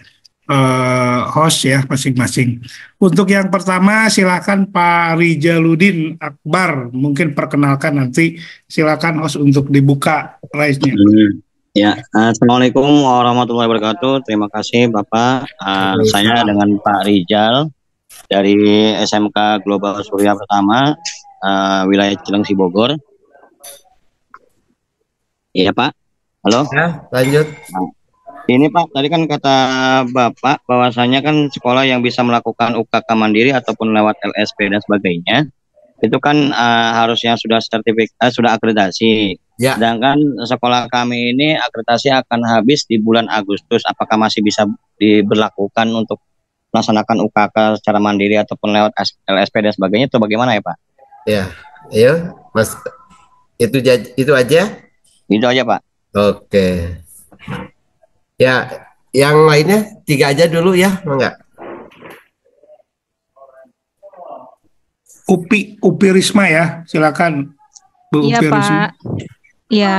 host ya masing-masing. Untuk yang pertama, silakan Pak Rijaludin Akbar. Mungkin perkenalkan nanti. Silakan host untuk dibuka raise-nya. Ya, Assalamualaikum warahmatullahi wabarakatuh. Terima kasih Bapak. Saya dengan Pak Rijal dari SMK Global Surya Pertama, wilayah Cilengsi Bogor. Iya Pak. Halo. Ya, lanjut. Ini Pak, tadi kan kata Bapak bahwasanya kan sekolah yang bisa melakukan UKK mandiri ataupun lewat LSP dan sebagainya, itu kan harusnya sudah sertifikat, sudah akreditasi. Ya. Sedangkan sekolah kami ini akreditasi akan habis di bulan Agustus. Apakah masih bisa diberlakukan untuk melaksanakan UKK secara mandiri ataupun lewat LSP dan sebagainya, itu bagaimana ya Pak? Ya, ayo Mas. Itu aja? Itu aja Pak. Oke. Ya, yang lainnya 3 aja dulu ya, enggak? Upi Risma ya, silakan Bu Iya Upi Pak. Risma. Iya.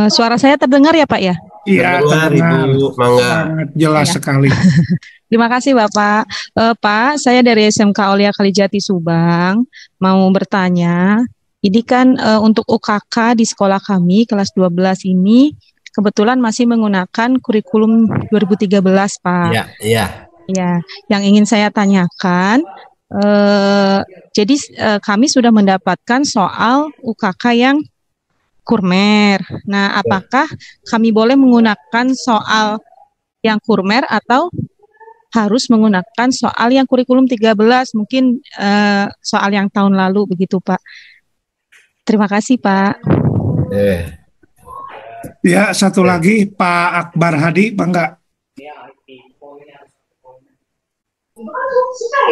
Suara saya terdengar ya Pak ya? Iya, terdengar Ibu, mangga. Sangat jelas Ya. sekali. Terima kasih Bapak. Pak, saya dari SMK Aulia Kalijati Subang mau bertanya. Ini kan untuk UKK di sekolah kami kelas 12 ini kebetulan masih menggunakan kurikulum 2013 Pak. Iya, iya. Ya, yang ingin saya tanyakan, jadi kami sudah mendapatkan soal UKK yang kurmer. Nah, apakah kami boleh menggunakan soal yang kurmer atau harus menggunakan soal yang kurikulum 13, mungkin soal yang tahun lalu begitu Pak. Terima kasih Pak. Ya, satu lagi Pak Akbar Hadi, bangga.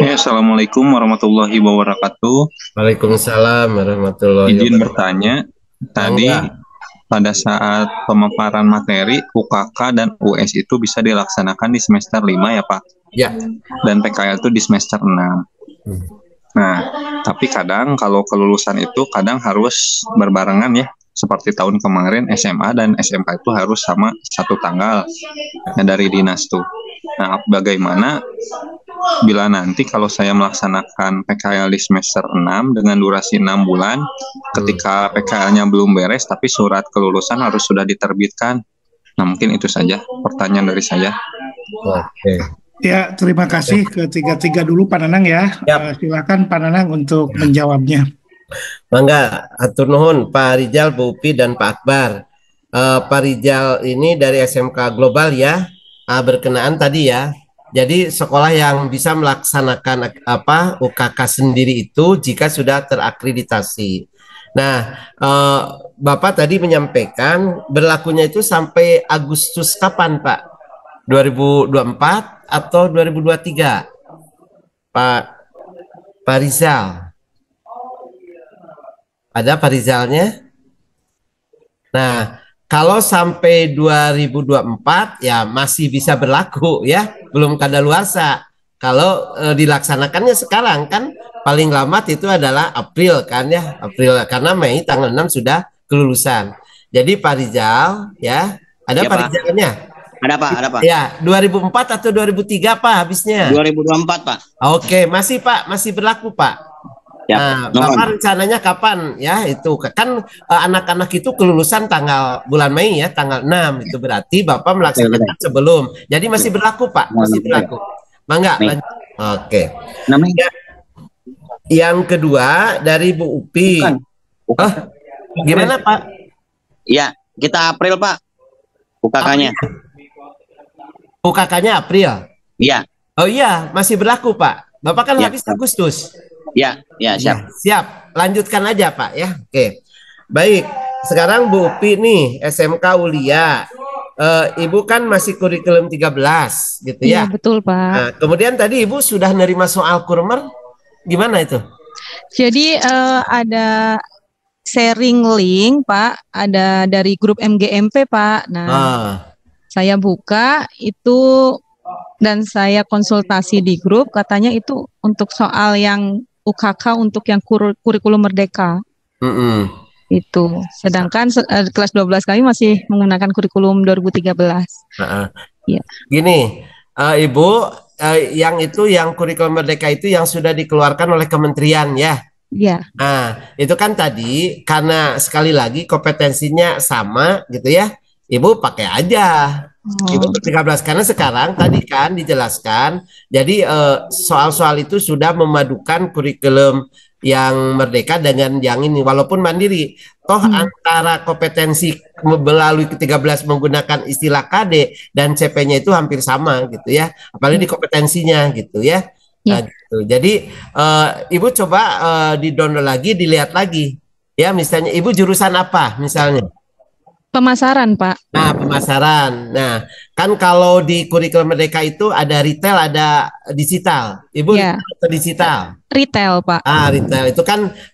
Ya, Assalamualaikum warahmatullahi wabarakatuh. Waalaikumsalam warahmatullahi wabarakatuh. Izin bertanya, tadi pada saat pemaparan materi UKK dan US itu bisa dilaksanakan di semester 5 ya Pak. Ya. Dan PKL itu di semester 6. Nah, tapi kadang kalau kelulusan itu kadang harus berbarengan ya. Seperti tahun kemarin SMA dan SMK itu harus sama satu tanggal ya, dari dinas tuh. Nah, bagaimana bila nanti kalau saya melaksanakan PKL di semester 6 dengan durasi 6 bulan, ketika PKL-nya belum beres tapi surat kelulusan harus sudah diterbitkan. Nah, mungkin itu saja pertanyaan dari saya. Oke. Ya, terima kasih ketiga-tiga dulu Pak Nanang ya. Yap. Silakan Pak Nanang untuk menjawabnya. Mangga, atur nuhun Pak Rijal, Bu Upi, dan Pak Akbar. Pak Rijal ini dari SMK Global ya, berkenaan tadi ya. Jadi sekolah yang bisa melaksanakan UKK sendiri itu jika sudah terakreditasi. Nah, Bapak tadi menyampaikan berlakunya itu sampai Agustus kapan Pak? 2024 atau 2023? Pak Rizal. Ada Pak Rizalnya? Nah, kalau sampai 2024 ya masih bisa berlaku ya, belum kadaluarsa. Kalau dilaksanakannya sekarang kan paling lambat itu adalah April kan ya, April karena Mei tanggal 6 sudah kelulusan. Jadi Pak Rizal ya, ada Ya, Pak Pak. Rizalnya? Ada Pak, ada Pak. Ya, 2004 atau 2003 Pak habisnya? 2024 Pak. Oke, masih Pak, masih berlaku Pak. Ya, Nah, nuhun. Bapak rencananya kapan ya itu? Kan anak-anak itu kelulusan tanggal bulan Mei ya, tanggal 6 itu berarti Bapak melaksanakan sebelum. Jadi masih berlaku Pak, masih berlaku. Mangga, Mei. lanjut. Oke. Namanya Yang kedua dari Bu Upi. bukan. Oh, gimana Pak? Ya, kita April Pak. UKK-nya. UKK-nya April. Iya, Oh iya, masih berlaku Pak. Bapak kan Ya. habis Agustus. ya, ya, siap. Ya, siap. Lanjutkan aja Pak ya. Oke. Baik. Sekarang Bu Upi nih, SMK Ulia. Ibu kan masih kurikulum 13 gitu Iya, ya. betul Pak. Nah, kemudian tadi Ibu sudah nerima soal kurmer. Gimana itu? Jadi ada sharing link Pak, ada dari grup MGMP Pak. Nah, Ah, saya buka itu dan saya konsultasi di grup, katanya itu untuk soal yang UKK untuk yang kurikulum merdeka mm-mm. itu. Sedangkan kelas 12 kami masih menggunakan kurikulum 2013. Nah, Iya. Gini, Ibu, yang itu yang kurikulum merdeka itu yang sudah dikeluarkan oleh kementerian ya. Iya. Nah, itu kan tadi karena sekali lagi kompetensinya sama gitu ya. Ibu pakai aja. Ibu Oh, 13 karena sekarang tadi kan dijelaskan. Jadi soal-soal itu sudah memadukan kurikulum yang merdeka dengan yang ini walaupun mandiri. Toh antara kompetensi melalui ke-13 menggunakan istilah KD dan CP-nya itu hampir sama gitu ya. Apalagi di kompetensinya gitu ya. Nah, gitu. Jadi Ibu coba di-download lagi, dilihat lagi. Ya, misalnya Ibu jurusan apa misalnya? pemasaran Pak. Nah, pemasaran. Nah, kan kalau di kurikulum merdeka itu ada retail, ada digital. Ibu Ya. retail atau digital? Retail Pak.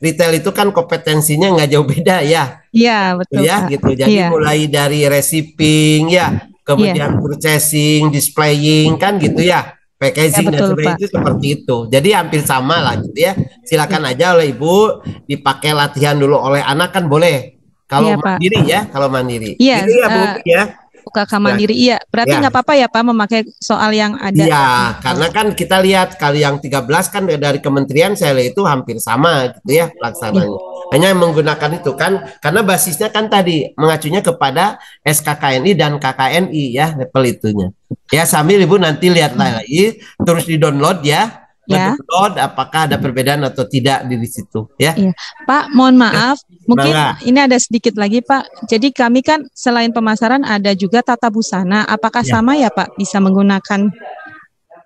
Retail itu kan kompetensinya nggak jauh beda ya. Iya, betul Ya, Pak. gitu. Jadi Iya. mulai dari receiving ya, kemudian purchasing, displaying kan gitu ya. Packaging Ya, dan betul, sebagainya Pak. itu seperti itu. Jadi hampir sama lah gitu ya. Silakan aja oleh Ibu dipakai latihan dulu oleh anak kan boleh. Kalau Iya, Pak. mandiri ya, kalau mandiri. Iya, Gitu ya Bu Upi ya. UKK mandiri iya. Berarti Ya. nggak apa-apa ya Pak memakai soal yang ada. Iya, karena kan kita lihat kalau yang 13 kan dari kementerian saya lihat itu hampir sama gitu ya pelaksananya. Hanya menggunakan itu kan karena basisnya kan tadi mengacunya kepada SKKNI dan KKNI ya level itunya. Ya sambil Ibu nanti lihat lagi terus di-download ya. Ya. Download apakah ada perbedaan atau tidak di situ ya. Iya. Pak, mohon maaf, mungkin Mangga. ini ada sedikit lagi Pak. Jadi kami kan selain pemasaran ada juga tata busana. Apakah Ya. sama ya Pak bisa menggunakan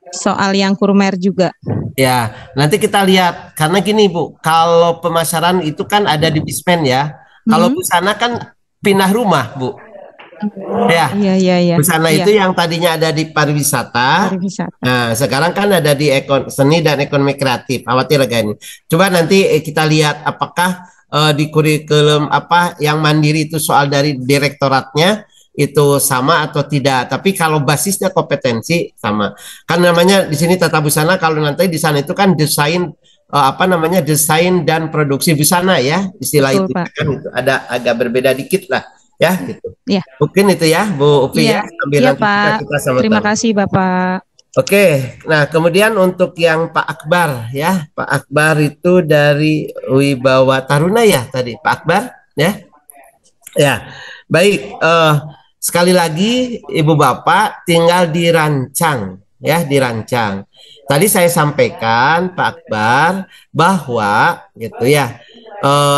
soal yang kurmer juga? Ya, nanti kita lihat karena gini Bu, kalau pemasaran itu kan ada di Bismen ya. Kalau busana kan pindah rumah Bu. Ya, Iya, iya, iya. busana Iya, itu yang tadinya ada di pariwisata. pariwisata. Nah, sekarang kan ada di seni dan ekonomi kreatif. Khawatir agak ini. Coba nanti kita lihat apakah di kurikulum apa yang mandiri itu soal dari direktoratnya itu sama atau tidak. Tapi kalau basisnya kompetensi sama. Kan namanya di sini tata busana, kalau nanti di sana itu kan desain apa namanya, desain dan produksi busana ya, istilah Betul, itu Pak. kan itu ada agak berbeda dikit lah ya gitu. Iya. Mungkin itu ya Bu Upi Iya, ya, sambil iya nanti Pak. kita sama-sama. Terima kasih Bapak. Oke, nah kemudian untuk yang Pak Akbar ya, Pak Akbar itu dari Wibawa Taruna ya tadi, Pak Akbar ya. Ya, baik. Sekali lagi Ibu Bapak tinggal dirancang ya, dirancang. Tadi saya sampaikan Pak Akbar bahwa gitu ya,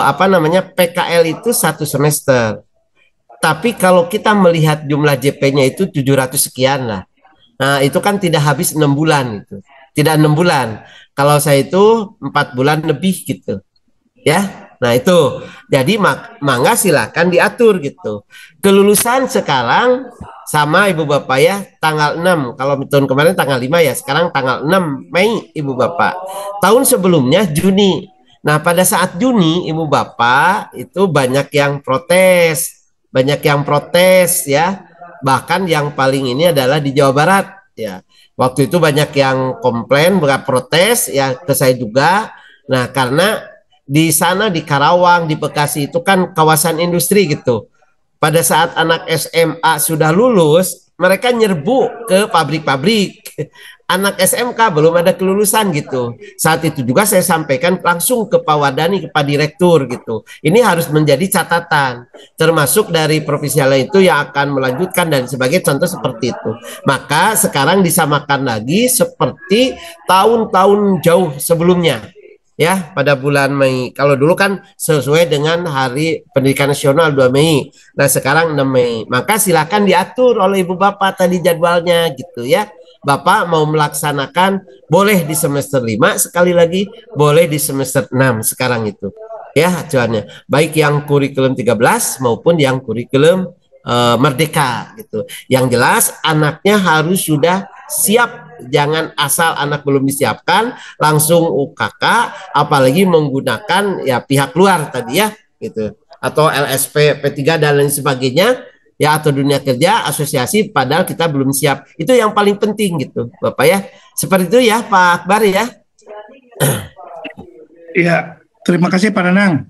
apa namanya, PKL itu 1 semester. Tapi kalau kita melihat jumlah JP-nya itu 700 sekian lah. Nah, itu kan tidak habis 6 bulan itu. Tidak 6 bulan. Kalau saya itu 4 bulan lebih gitu. Ya. Nah, itu. Jadi mangga silakan diatur gitu. Kelulusan sekarang sama Ibu Bapak ya, tanggal 6. Kalau tahun kemarin tanggal 5 ya, sekarang tanggal 6 Mei Ibu Bapak. Tahun sebelumnya Juni. Nah, pada saat Juni Ibu Bapak itu banyak yang protes. Banyak yang protes ya. Bahkan yang paling ini adalah di Jawa Barat ya. Waktu itu banyak yang komplain, protes ya, ke saya juga. Nah, karena di sana di Karawang, di Bekasi itu kan kawasan industri gitu. Pada saat anak SMA sudah lulus, mereka nyerbu ke pabrik-pabrik. Anak SMK belum ada kelulusan gitu. Saat itu juga saya sampaikan langsung ke Pak Wadani, ke Pak Direktur gitu. Ini harus menjadi catatan. Termasuk dari profesional itu yang akan melanjutkan dan sebagai contoh seperti itu. Maka sekarang disamakan lagi seperti tahun-tahun jauh sebelumnya. Ya, pada bulan Mei. Kalau dulu kan sesuai dengan Hari Pendidikan Nasional 2 Mei. Nah, sekarang 6 Mei. Maka silakan diatur oleh Ibu Bapak tadi jadwalnya gitu ya. Bapak mau melaksanakan boleh di semester 5 sekali lagi, boleh di semester 6 sekarang itu. Ya, acuannya. Baik yang kurikulum 13 maupun yang kurikulum merdeka gitu. Yang jelas anaknya harus sudah siap. Jangan asal anak belum disiapkan langsung UKK, apalagi menggunakan ya pihak luar tadi ya gitu, atau LSP P3 dan lain sebagainya ya, atau dunia kerja asosiasi padahal kita belum siap. Itu yang paling penting gitu Bapak ya. Seperti itu ya Pak Akbar ya. Ya, terima kasih Pak Nanang.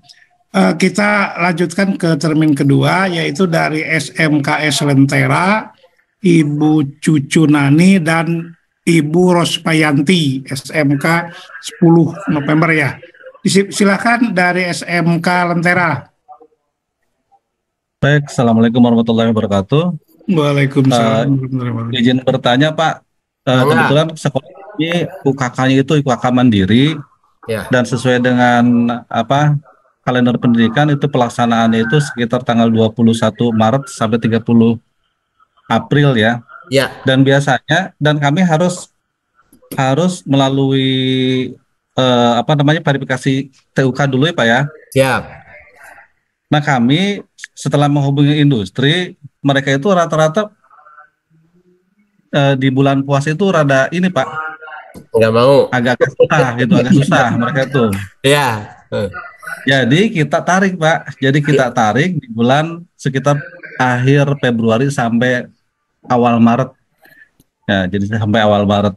Kita lanjutkan ke termin kedua, yaitu dari SMKS Lentera, Ibu Cucu Nani dan Ibu Rospayanti, SMK 10 November ya. Silakan dari SMK Lentera. Baik, Assalamualaikum warahmatullahi wabarakatuh. Waalaikumsalam. Izin bertanya Pak, kebetulan sekolah ini UKK-nya itu UKK mandiri ya. Dan sesuai dengan apa kalender pendidikan itu pelaksanaannya itu sekitar tanggal 21 Maret sampai 30 April ya. Ya. Dan biasanya kami harus melalui verifikasi TUK dulu ya Pak ya. Siap. Nah, kami setelah menghubungi industri, mereka itu rata-rata di bulan puasa itu rada ini Pak, nggak mau, agak susah gitu, agak susah mereka itu. Ya. Jadi kita tarik Pak, di bulan sekitar akhir Februari sampai awal Maret. Ya, jadi sampai awal Maret.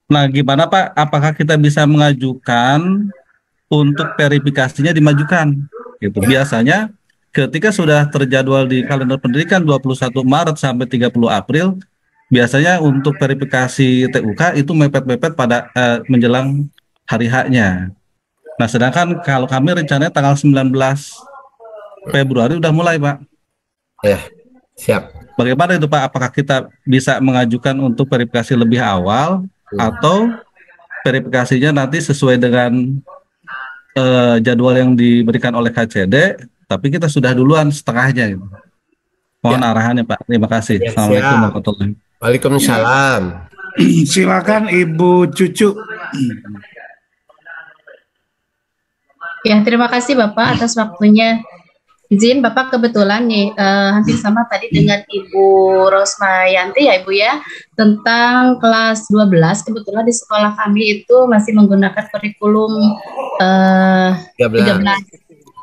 Nah, gimana Pak? Apakah kita bisa mengajukan untuk verifikasinya dimajukan? Gitu. Biasanya ketika sudah terjadwal di kalender pendidikan 21 Maret sampai 30 April, biasanya untuk verifikasi TUK itu mepet-mepet pada menjelang hari H-nya. Nah, sedangkan kalau kami rencananya tanggal 19 Februari udah mulai Pak. Ya, siap. Bagaimana itu Pak? Apakah kita bisa mengajukan untuk verifikasi lebih awal atau verifikasinya nanti sesuai dengan jadwal yang diberikan oleh KCD, tapi kita sudah duluan setengahnya gitu. Mohon arahannya Pak. Terima kasih. Ya, Assalamualaikum warahmatullahi wabarakatuh. Waalaikumsalam. Silakan Ibu Cucu. Ya, terima kasih Bapak atas waktunya. Izin Bapak kebetulan nih hampir sama tadi dengan Ibu Rosmayanti ya Ibu ya, tentang kelas 12. Kebetulan di sekolah kami itu masih menggunakan kurikulum 13.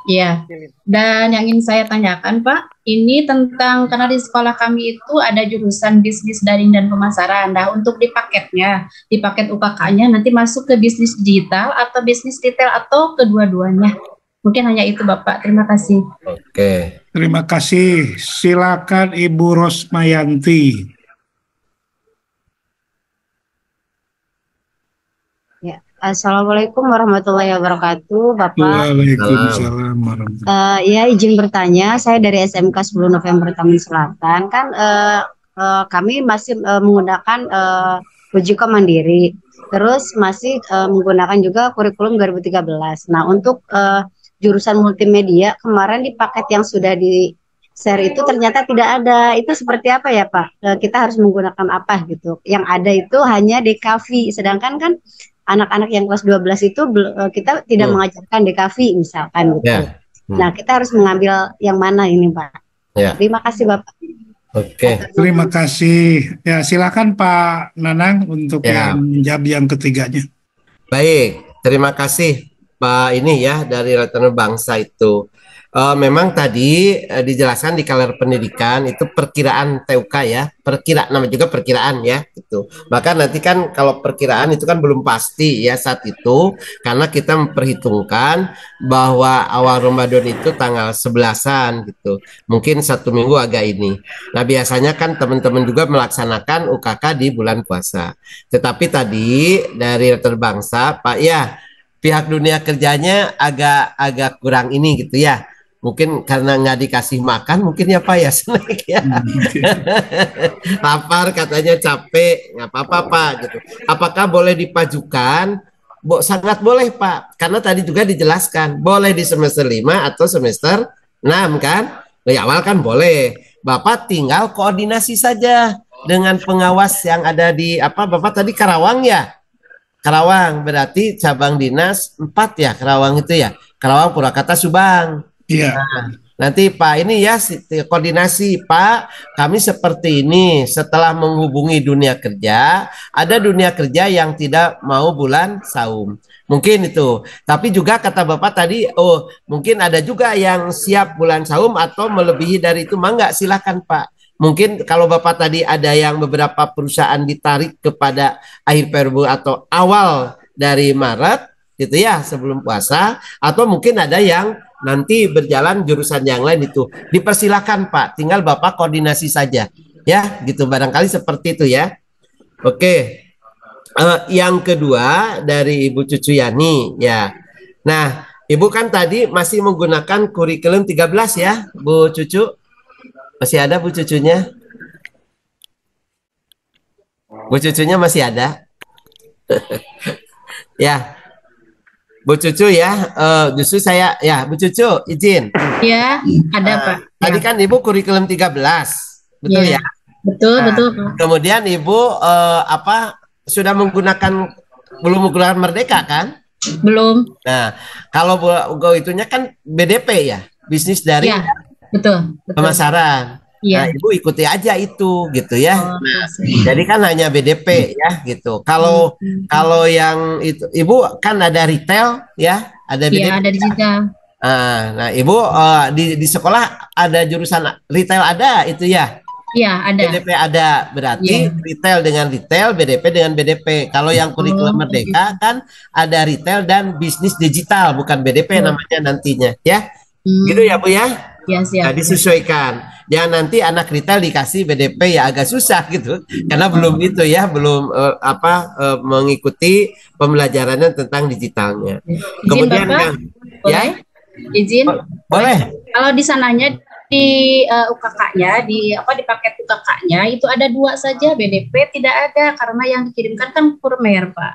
Iya. Dan yang ingin saya tanyakan, Pak, ini tentang karena di sekolah kami itu ada jurusan bisnis daring dan pemasaran. Nah, untuk di paketnya, di paket UKK-nya nanti masuk ke bisnis digital atau bisnis retail atau kedua-duanya. Mungkin hanya itu, Bapak. Terima kasih. Oke. Terima kasih. Silakan Ibu Rosmayanti. Ya, Assalamualaikum warahmatullahi wabarakatuh, Bapak. Waalaikumsalam warahmatullahi. Ya, izin bertanya, saya dari SMK 10 November Taman Selatan. Kan kami masih menggunakan ujian mandiri, terus masih menggunakan juga kurikulum 2013. Nah, untuk jurusan multimedia kemarin di paket yang sudah di share itu ternyata tidak ada. Itu seperti apa ya, Pak? Kita harus menggunakan apa gitu? Yang ada itu hanya DKV, sedangkan kan anak-anak yang kelas 12 itu kita tidak mengajarkan DKV misalkan gitu. Nah, kita harus mengambil yang mana ini, Pak? Terima kasih, Bapak. Oke. Terima kasih. Ya, silakan Pak Nanang untuk yang menjawab yang ketiganya. Baik, terima kasih Pak ini ya dari Rentenir Bangsa itu. Memang tadi dijelaskan di Kaler Pendidikan itu perkiraan TUK ya, nama juga perkiraan ya gitu. Maka nanti kan kalau perkiraan itu kan belum pasti ya saat itu, karena kita memperhitungkan bahwa awal Ramadan itu tanggal 11-an gitu. Mungkin 1 minggu agak ini. Nah, biasanya kan teman-teman juga melaksanakan UKK di bulan puasa. Tetapi tadi dari Rentenir Bangsa, Pak ya, pihak dunia kerjanya agak kurang ini gitu ya. Mungkin karena nggak dikasih makan, mungkin ya Pak ya, snack ya. Lapar katanya, capek, nggak apa-apa Pak gitu. Apakah boleh dipajukan? Sangat boleh Pak, karena tadi juga dijelaskan boleh di semester 5 atau semester 6 kan. Dari awal kan boleh. Bapak tinggal koordinasi saja dengan pengawas yang ada di Bapak tadi Karawang ya. Karawang berarti cabang dinas 4 ya, Karawang itu ya. Karawang, Purwakarta, Subang. Iya. Nah, nanti Pak ini ya koordinasi Pak, kami seperti ini setelah menghubungi dunia kerja, ada dunia kerja yang tidak mau bulan saum. Mungkin itu. Tapi juga kata Bapak tadi, mungkin ada juga yang siap bulan saum atau melebihi dari itu, mangga silahkan Pak. Mungkin kalau Bapak tadi ada yang beberapa perusahaan ditarik kepada akhir Februari atau awal dari Maret gitu ya, sebelum puasa, atau mungkin ada yang nanti berjalan jurusan yang lain, itu dipersilakan Pak, tinggal Bapak koordinasi saja ya gitu, barangkali seperti itu ya. Oke. Yang kedua dari Ibu Cucu Yani ya. Nah, Ibu kan tadi masih menggunakan kurikulum 13 ya Bu Cucu. Masih ada Bu Cucunya? Bu Cucunya masih ada? Ya Bu Cucu ya, justru saya ya Bu Cucu izin. Ya, ada Pak. Tadi kan Ibu kurikulum 13, betul ya? Betul, betul Pak. Kemudian Ibu sudah belum menggunakan Merdeka kan? Belum. Nah, kalau itunya kan BDP ya, bisnis dari betul. pemasaran. Nah, Ibu ikuti aja itu gitu ya. Nah, jadi kan hanya BDP ya gitu. Kalau yang itu Ibu kan ada retail ya, ada BDP. Iya, ada digital. Nah, Ibu di sekolah ada jurusan retail ada itu ya? Iya, ada. BDP ada, berarti retail dengan retail, BDP dengan BDP. Kalau yang kurikulum Merdeka kan ada retail dan bisnis digital, bukan BDP namanya nantinya ya. Gitu ya Bu ya? Ya, siap. Nah, disesuaikan. Jangan nanti anak retail dikasih BDP ya agak susah gitu, karena belum itu ya, belum mengikuti pembelajarannya tentang digitalnya. Izin Kemudian Bapak, kan, ya, izin. boleh. Kalau di sananya di UKK-nya di paket UKK-nya itu ada 2 saja, BDP tidak ada karena yang dikirimkan kan kurmer Pak.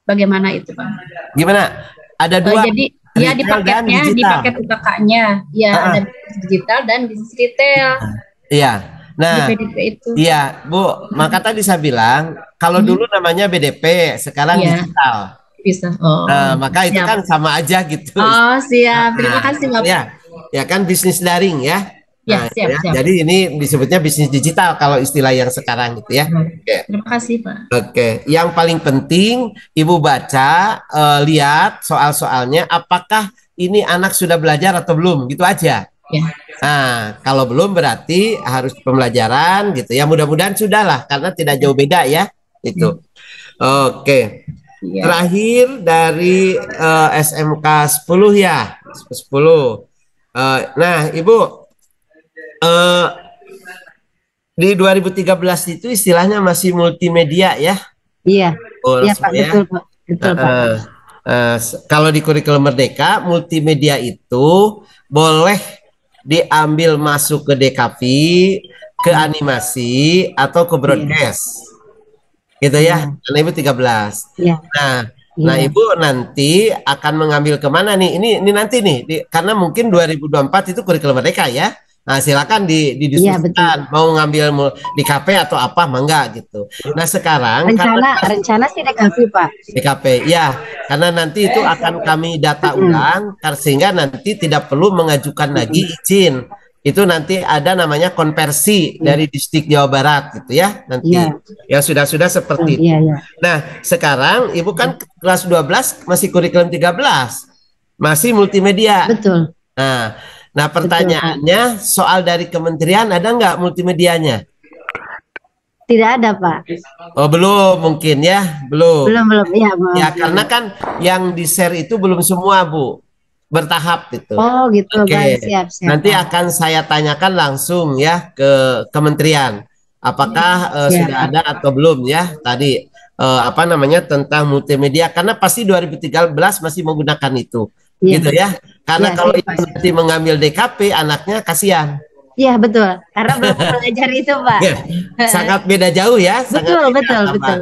Bagaimana itu Pak? Gimana? Ada 2. Jadi ya di paketnya, di paket UKK-nya ya ada bisnis digital dan bisnis retail. Iya. Nah, itu. Iya Bu, maka tadi saya bilang kalau dulu namanya BDP, sekarang digital. Bisa. Nah, maka itu kan sama aja gitu. Oh, siap. Terima kasih Bapak. Ya kan bisnis daring ya. Ya, siap. Jadi ini disebutnya bisnis digital kalau istilah yang sekarang gitu ya. Terima kasih Pak. Oke, yang paling penting Ibu baca, lihat soal-soalnya apakah ini anak sudah belajar atau belum, gitu aja. Ya. Nah, kalau belum berarti harus pembelajaran gitu ya. Mudah-mudahan sudah lah, karena tidak jauh beda ya. Itu. Oke. Ya. Terakhir dari SMK 10 ya. 10. Nah, Ibu, di 2013 itu istilahnya masih multimedia ya. Iya. Oh, Iya Pak, ya. betul Pak. Betul Pak. Kalau di kurikulum Merdeka, multimedia itu boleh diambil masuk ke DKV, ke animasi, atau ke broadcast. Gitu ya, karena Ibu 13. Iya. Nah, Ibu nanti akan mengambil kemana nih? Ini nanti nih, karena mungkin 2024 itu kurikulum Merdeka ya. Nah, silakan didiskusikan mau ngambil di KP atau apa, mangga gitu. Nah, sekarang rencana sih DKV Pak. DKP ya, karena nanti itu akan kami data ulang sehingga nanti tidak perlu mengajukan lagi izin. Itu nanti ada namanya konversi dari distrik Jawa Barat gitu ya nanti. Ya sudah seperti itu. Nah, sekarang Ibu kan kelas 12 masih kurikulum 13. Masih multimedia. Betul. Nah, pertanyaannya soal dari kementerian ada nggak multimedianya? Tidak ada Pak. Oh, belum mungkin ya, belum. Belum ya. Ya, karena kan yang di-share itu belum semua, Bu. Bertahap gitu. Oh, gitu. Oke. Baik, siap. Nanti akan saya tanyakan langsung ya ke kementerian. Apakah sudah ada atau belum ya tadi tentang multimedia, karena pasti 2013 masih menggunakan itu. Gitu ya. Karena kalau nanti mengambil DKP anaknya kasihan. Iya betul, karena belum belajar itu Pak. Sangat beda jauh ya. Betul.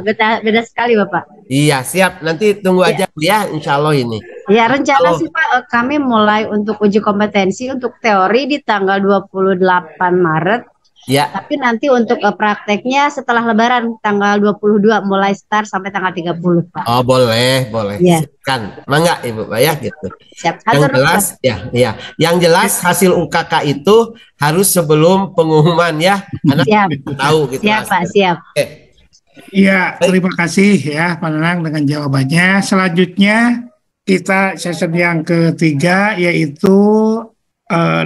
Beda sekali Bapak. Iya siap, nanti tunggu aja Bu ya, insya Allah ini. Ya rencana sih Pak, kami mulai untuk uji kompetensi untuk teori di tanggal 28 Maret. Ya. Tapi nanti untuk prakteknya setelah Lebaran tanggal 22 mulai start sampai tanggal 30 Pak. Oh boleh. Ya. Kan, mangga Ibu Pak ya gitu. Siap. Yang jelas ya. Yang jelas hasil UKK itu harus sebelum pengumuman ya. Anak tahu gitu. Siap Pak, siap. Iya, terima kasih ya Pak Nanang dengan jawabannya. Selanjutnya kita session yang ketiga yaitu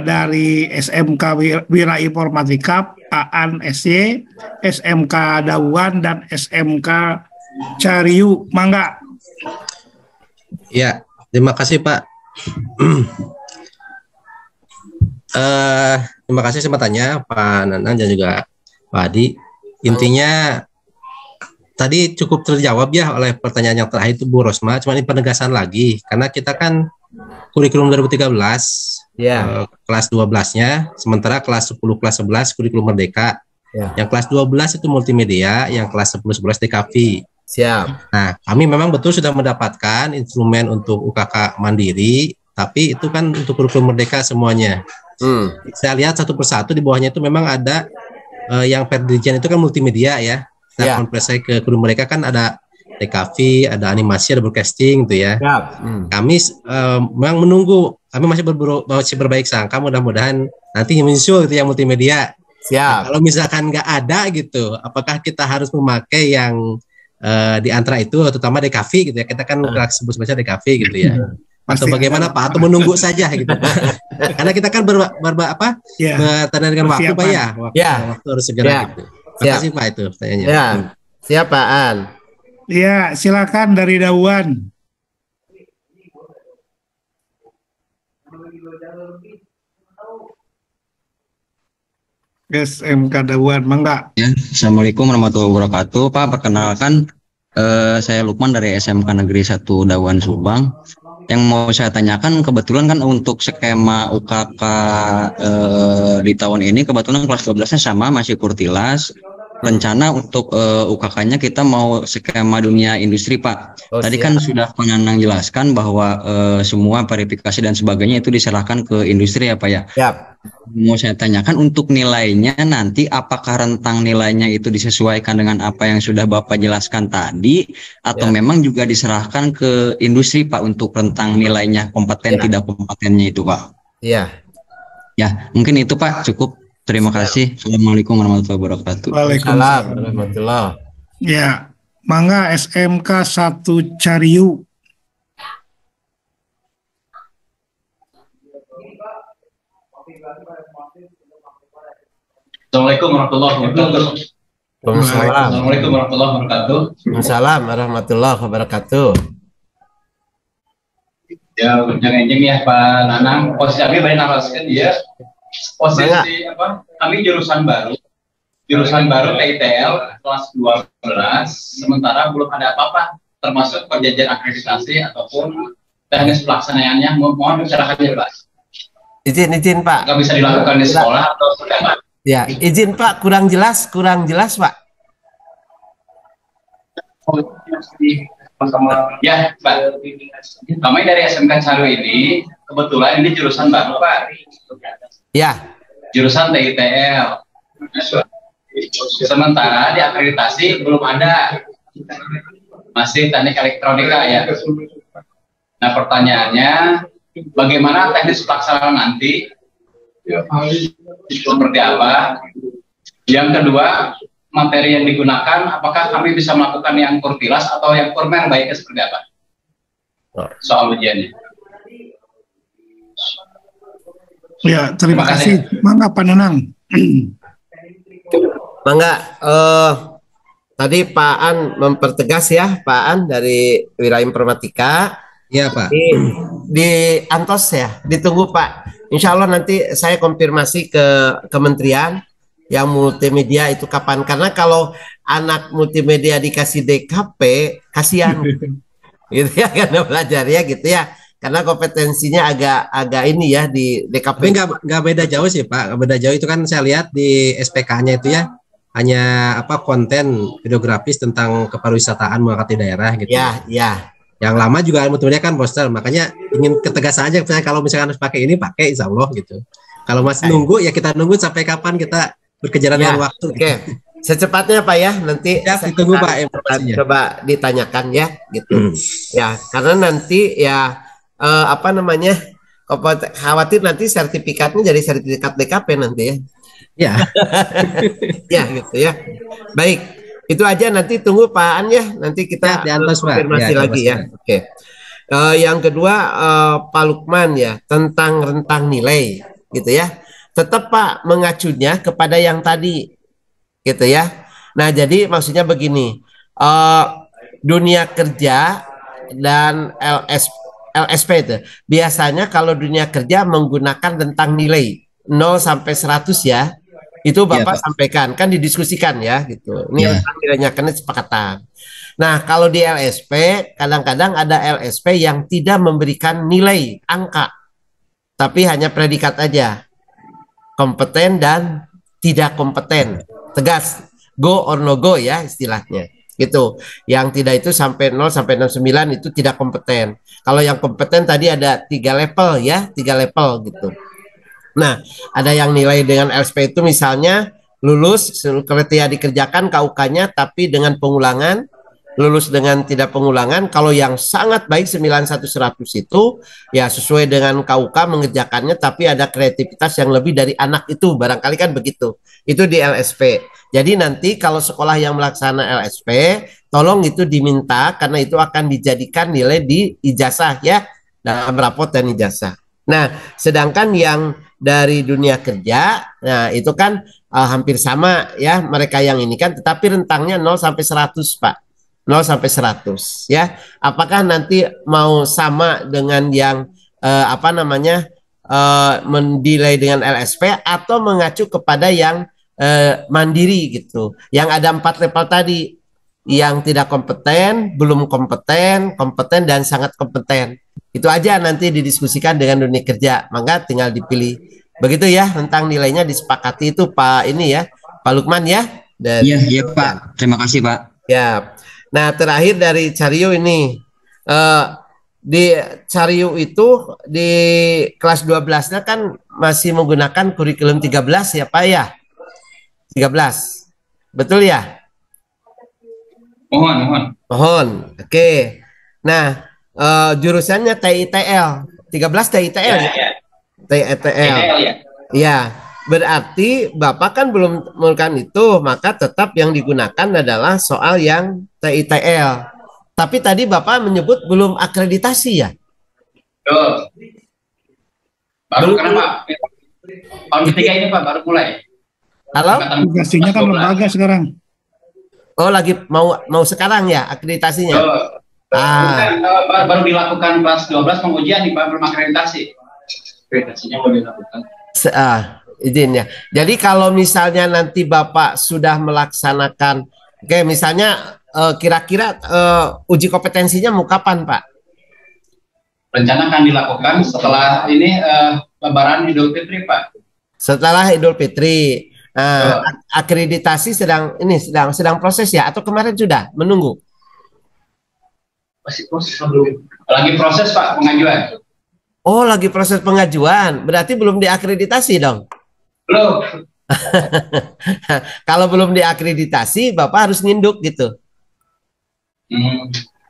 dari SMK Wira Informatika Aan SY, SMK Dawan dan SMK Cariu. Mangga. Ya, terima kasih Pak. Terima kasih sempatannya Pak Nanang dan juga Pak Adi. Intinya tadi cukup terjawab ya oleh pertanyaan yang terakhir itu Bu Rosma. Cuma ini penegasan lagi karena kita kan kurikulum 2013 kelas 12-nya, sementara kelas 10 kelas 11 kurikulum Merdeka. Yang kelas 12 itu multimedia, yang kelas 10 11 DKV. Siap. Nah, kami memang betul sudah mendapatkan instrumen untuk UKK mandiri, tapi itu kan untuk kurikulum Merdeka semuanya. Saya lihat satu persatu di bawahnya itu memang ada yang Perdirjen itu kan multimedia ya. Nah, konversi ke kurikulum Merdeka kan ada DKV, ada animasi, ada broadcasting gitu ya. Kami memang menunggu, kami masih berbaik sangka, mudah-mudahan nanti menyusul gitu yang multimedia. Siap. Nah, kalau misalkan nggak ada gitu, apakah kita harus memakai yang di antara itu, terutama DKV gitu ya? Kita kan sebut saja DKV gitu ya. Atau bagaimana Pak? Atau menunggu saja gitu Pak? Karena kita kan bertanda dengan waktu Pak ya. Waktu harus segera gitu. Terima kasih Pak itu pertanyaannya. Ya. Siap Pak An. Ya, silakan dari Dawan. SMK Dawan, mangga. Ya, Assalamualaikum warahmatullahi wabarakatuh. Pak, perkenalkan saya Lukman dari SMK Negeri 1 Dawan Subang. Yang mau saya tanyakan kebetulan kan untuk skema UKK di tahun ini kebetulan kelas 12-nya sama masih Kurtilas. Rencana untuk UKK-nya kita mau skema dunia industri Pak. Tadi kan sudah Pak Nanang jelaskan bahwa semua verifikasi dan sebagainya itu diserahkan ke industri ya Pak ya. Mau saya tanyakan untuk nilainya nanti apakah rentang nilainya itu disesuaikan dengan apa yang sudah Bapak jelaskan tadi atau memang juga diserahkan ke industri Pak untuk rentang nilainya kompeten tidak kompetennya itu Pak. Iya. Ya, mungkin itu Pak cukup. Terima kasih. Assalamualaikum warahmatullahi wabarakatuh. Waalaikumsalam warahmatullahi. Ya, mangga SMK 1 Cariu. Assalamualaikum warahmatullahi wabarakatuh. Waalaikumsalam. Assalamualaikum warahmatullahi wabarakatuh. Waalaikumsalam warahmatullahi wabarakatuh. Ya, jangan izin ya Pak Nanang. Posisi kami banyak naraskan dia. Posisi apa? Kami jurusan baru TITL kelas 12. Sementara belum ada apa-apa, termasuk perjanjian akreditasi ataupun teknis pelaksanaannya. Mohon pencerahannya Pak. Izin Pak. Nggak bisa dilakukan di sekolah atau sekolah? Ya, izin Pak, kurang jelas Pak. Ya, Pak. Kami dari SMK Caru ini, kebetulan ini jurusan baru, Pak. Ya. Jurusan TITL. Sementara di akreditasi belum ada. Masih teknik elektronika ya. Nah, pertanyaannya, bagaimana teknis pelaksanaan nanti? Seperti apa? Yang kedua, materi yang digunakan, apakah kami bisa melakukan yang kurtilas atau yang kurmer, baiknya seperti apa? Soal ujiannya. Ya, terima kasih. Mangga Pak Nanang. Mangga, tadi Pak An mempertegas ya, Pak An dari Wilayah Informatika. Iya Pak. Di Antos ya, ditunggu Pak. Insya Allah nanti saya konfirmasi ke kementerian yang multimedia itu kapan. Karena kalau anak multimedia dikasih DKP, kasihan. Gitu ya, karena belajar ya gitu ya. Karena kompetensinya agak ini ya di DKP. Tapi nggak beda jauh sih Pak. Nggak beda jauh itu kan saya lihat di SPK-nya itu ya. Hanya konten videografis tentang kepariwisataan mengangkat daerah gitu. Ya, ya. Yang lama juga multimedia kan poster, makanya ingin ketegasan aja kalau misalkan harus pakai ini pakai insya Allah gitu. Kalau masih nunggu ya kita nunggu sampai kapan kita berkejaran dengan waktu. Oke. Secepatnya Pak ya, nanti ya, ditunggu Pak informasinya. Coba ditanyakan ya gitu. Ya, karena nanti ya khawatir nanti sertifikatnya jadi sertifikat DKP nanti ya. Ya. Ya gitu ya. Baik. Itu aja, nanti tunggu Pak An ya, nanti kita konfirmasi lagi ya. Oke. Yang kedua Pak Lukman ya, tentang rentang nilai gitu ya. Tetap Pak mengacunya kepada yang tadi gitu ya. Nah, jadi maksudnya begini, dunia kerja dan LSP itu biasanya kalau dunia kerja menggunakan rentang nilai 0 sampai 100 ya. Itu Bapak sampaikan, kan didiskusikan ya gitu. Ini rentang nilainya karena sepakatan. Nah, kalau di LSP, kadang-kadang ada LSP yang tidak memberikan nilai angka, tapi hanya predikat aja. Kompeten dan tidak kompeten. Tegas, go or no go ya istilahnya. Gitu. Yang tidak itu sampai 0 sampai 69 itu tidak kompeten. Kalau yang kompeten tadi ada 3 level ya, 3 level gitu. Nah, ada yang nilai dengan LSP itu misalnya lulus kriteria dikerjakan KUK-nya tapi dengan pengulangan, lulus dengan tidak pengulangan. Kalau yang sangat baik 91-100 itu ya sesuai dengan KUK mengerjakannya tapi ada kreativitas yang lebih dari anak itu, barangkali kan begitu. Itu di LSP. Jadi nanti kalau sekolah yang melaksana LSP, tolong itu diminta karena itu akan dijadikan nilai di ijazah ya, dalam rapot dan ijazah. Nah, sedangkan yang dari dunia kerja, nah itu kan hampir sama ya mereka yang ini kan, tetapi rentangnya 0 sampai 100 Pak, 0 sampai 100 ya. Apakah nanti mau sama dengan yang mendelay dengan LSP atau mengacu kepada yang mandiri gitu, yang ada 4 level tadi, yang tidak kompeten, belum kompeten, kompeten dan sangat kompeten. Itu aja nanti didiskusikan dengan dunia kerja, maka tinggal dipilih. Begitu ya, tentang nilainya disepakati itu Pak ini ya, Pak Lukman ya. Iya Pak, terima kasih Pak. Ya. Nah terakhir dari Cario ini, di Cario itu di kelas 12-nya kan masih menggunakan kurikulum 13 ya Pak ya, 13, betul ya? Mohon. Oke. Nah. Jurusannya TITL 13 TITL ya. TITL ya. Berarti Bapak kan belum melakukan itu, maka tetap yang digunakan adalah soal yang TITL. Tapi tadi Bapak menyebut belum akreditasi ya. Baru kenapa? Tahun ketiga ini Pak baru mulai. Halo? Akreditasinya kan lembaga sekarang. Oh, lagi mau sekarang ya akreditasinya? Baru dilakukan kelas 12 pengujian di belum akreditasi. Akreditasinya baru dilakukan. Izin ya. Jadi kalau misalnya nanti Bapak sudah melaksanakan, oke, misalnya kira-kira uji kompetensinya mau kapan, Pak? Rencana akan dilakukan setelah ini Lebaran Idul Fitri, Pak. Setelah Idul Fitri. Akreditasi sedang proses ya, atau kemarin sudah menunggu? Masih proses belum? Lagi proses, Pak, pengajuan. Oh, lagi proses pengajuan. Berarti belum diakreditasi dong? Belum. Kalau belum diakreditasi, Bapak harus nginduk gitu.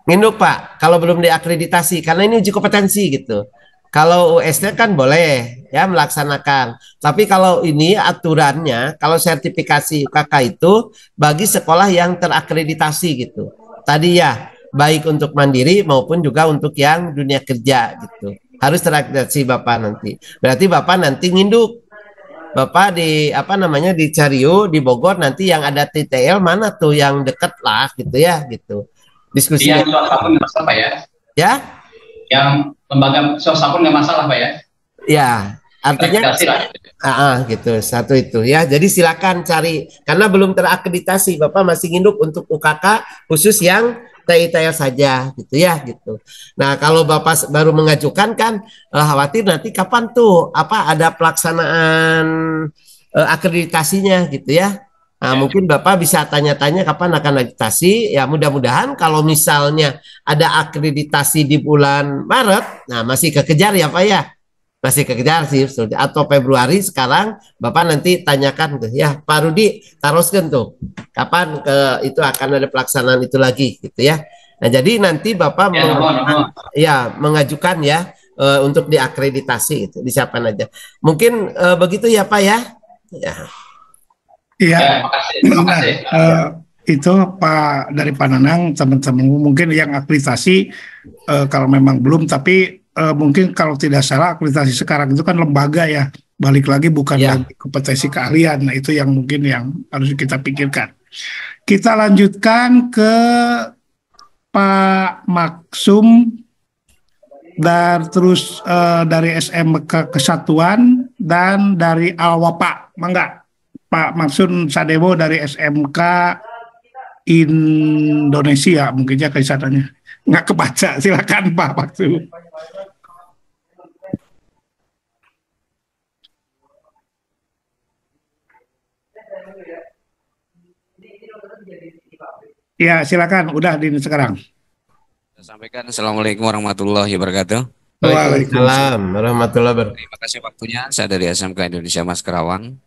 Nginduk, Pak, kalau belum diakreditasi, karena ini uji kompetensi gitu. Kalau UST kan boleh ya melaksanakan. Tapi kalau ini aturannya, kalau sertifikasi UKK itu bagi sekolah yang terakreditasi gitu. Tadi ya, baik untuk mandiri maupun juga untuk yang dunia kerja gitu. Harus terakreditasi Bapak nanti. Berarti Bapak nanti nginduk. Bapak di di Cariu, di Bogor nanti yang ada TTL mana tuh yang deket lah gitu ya gitu. Diskusi. Yang swasta pun nggak masalah, Pak ya? Ya? Yang lembaga swasta pun nggak masalah, Pak ya? Ya, artinya gitu, satu itu ya. Jadi silakan cari, karena belum terakreditasi, Bapak masih nginduk untuk UKK khusus yang TITL saja gitu ya gitu. Nah, kalau Bapak baru mengajukan kan khawatir nanti kapan tuh ada pelaksanaan akreditasinya gitu ya. Nah, mungkin Bapak bisa tanya-tanya kapan akan akreditasi. Ya, mudah-mudahan kalau misalnya ada akreditasi di bulan Maret, nah masih kekejar ya Pak ya. Masih kekejar sih, atau Februari sekarang Bapak nanti tanyakan tuh ya, Pak Rudi teruskan tuh kapan itu akan ada pelaksanaan itu lagi gitu ya. Nah, jadi nanti Bapak mengajukan ya untuk diakreditasi itu, disiapkan aja. Mungkin begitu ya Pak ya. Ya. Iya, itu Pak dari Pak Nanang, teman-teman mungkin yang akreditasi kalau memang belum, tapi mungkin kalau tidak salah akreditasi sekarang itu kan lembaga ya, balik lagi bukan lagi kompetensi keahlian. Nah, itu yang mungkin yang harus kita pikirkan. Kita lanjutkan ke Pak Maksum dan terus dari SMK Kesatuan dan dari Alwapa, mangga. Pak Maksud Sadewo dari SMK Indonesia, mungkin ya kesananya nggak kebaca. Silakan Pak Maksud. Ya, silakan. Udah di sekarang. Sampaikan Assalamualaikum warahmatullahi wabarakatuh. Waalaikumsalam warahmatullahi wabarakatuh. Terima kasih waktunya. Saya dari SMK Indonesia Mas Kerawang.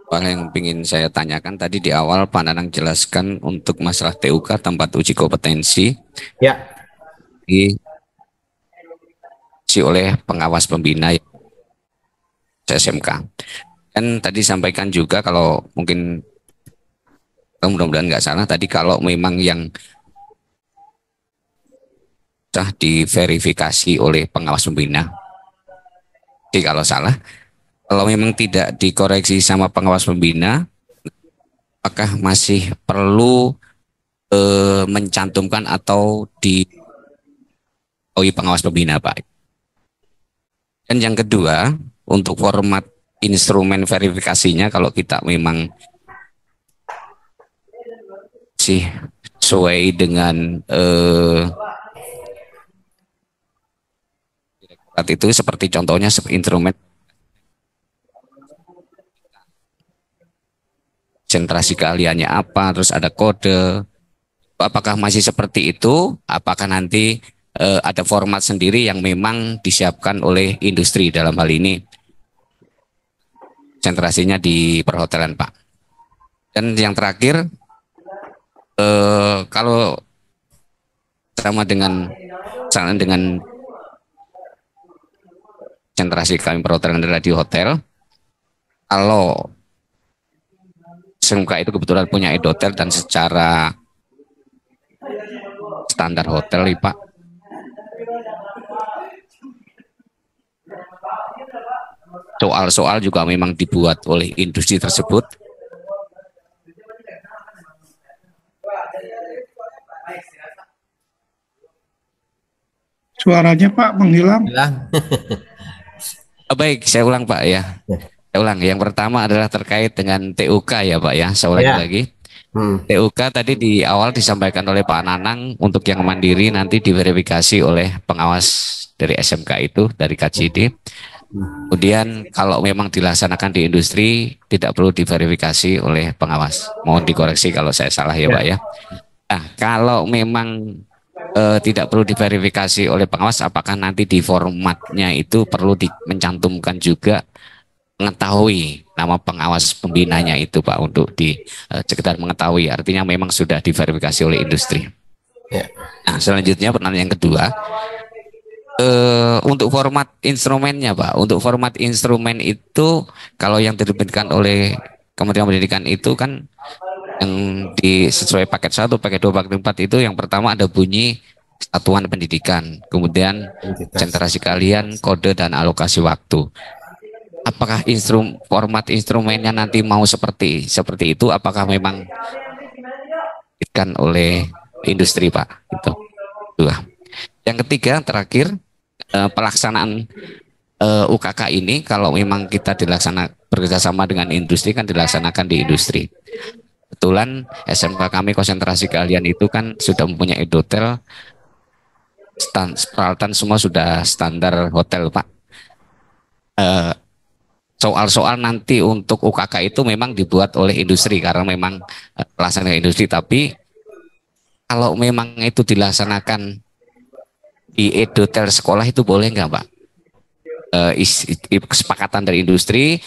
Yang ingin saya tanyakan tadi di awal Pak Nanang jelaskan untuk masalah TUK tempat uji kompetensi. Ya. Diisi oleh pengawas pembina SMK. Dan tadi sampaikan juga kalau mungkin mudah-mudahan nggak salah tadi kalau memang yang sudah diverifikasi oleh pengawas pembina. Jadi kalau salah, kalau memang tidak dikoreksi sama pengawas pembina, apakah masih perlu mencantumkan atau di pengawas pembina, Pak? Dan yang kedua, untuk format instrumen verifikasinya, kalau kita memang sih sesuai dengan direktorat itu, seperti contohnya instrumen konsentrasi keahliannya apa, terus ada kode, apakah masih seperti itu, apakah nanti ada format sendiri yang memang disiapkan oleh industri dalam hal ini konsentrasinya di perhotelan, Pak. Dan yang terakhir, kalau sama dengan konsentrasi kami perhotelan adalah di hotel, kalau SMK itu kebetulan punya edotel dan secara standar hotel, Pak, soal-soal juga memang dibuat oleh industri tersebut. Suaranya Pak menghilang. Baik, saya ulang Pak ya. Saya ulang. Yang pertama adalah terkait dengan TUK ya Pak ya. Saya ulangi lagi. TUK tadi di awal disampaikan oleh Pak Nanang untuk yang mandiri nanti diverifikasi oleh pengawas dari SMK itu, dari KJD. Kemudian kalau memang dilaksanakan di industri tidak perlu diverifikasi oleh pengawas. Mohon dikoreksi kalau saya salah ya Pak ya. Nah, kalau memang tidak perlu diverifikasi oleh pengawas, apakah nanti di formatnya itu perlu mencantumkan juga mengetahui nama pengawas pembinanya itu Pak, untuk sekedar mengetahui, artinya memang sudah diverifikasi oleh industri. Nah, selanjutnya pertanyaan yang kedua, untuk format instrumennya Pak, untuk format instrumen itu kalau yang diterbitkan oleh Kementerian Pendidikan itu kan yang sesuai paket 1, paket 2, paket 4 itu yang pertama ada bunyi satuan pendidikan, kemudian konsentrasi kalian, kode dan alokasi waktu. Apakah format instrumennya nanti mau seperti itu? Apakah memang diterbitkan oleh industri Pak? Itu dua. Yang ketiga terakhir, pelaksanaan UKK ini kalau memang kita bekerjasama dengan industri kan dilaksanakan di industri. Kebetulan SMK kami konsentrasi kalian itu kan sudah mempunyai hotel, peralatan semua sudah standar hotel Pak. Soal-soal nanti untuk UKK itu memang dibuat oleh industri karena memang pelaksanaan industri, tapi kalau memang itu dilaksanakan di hotel sekolah itu boleh nggak Pak? Kesepakatan dari industri,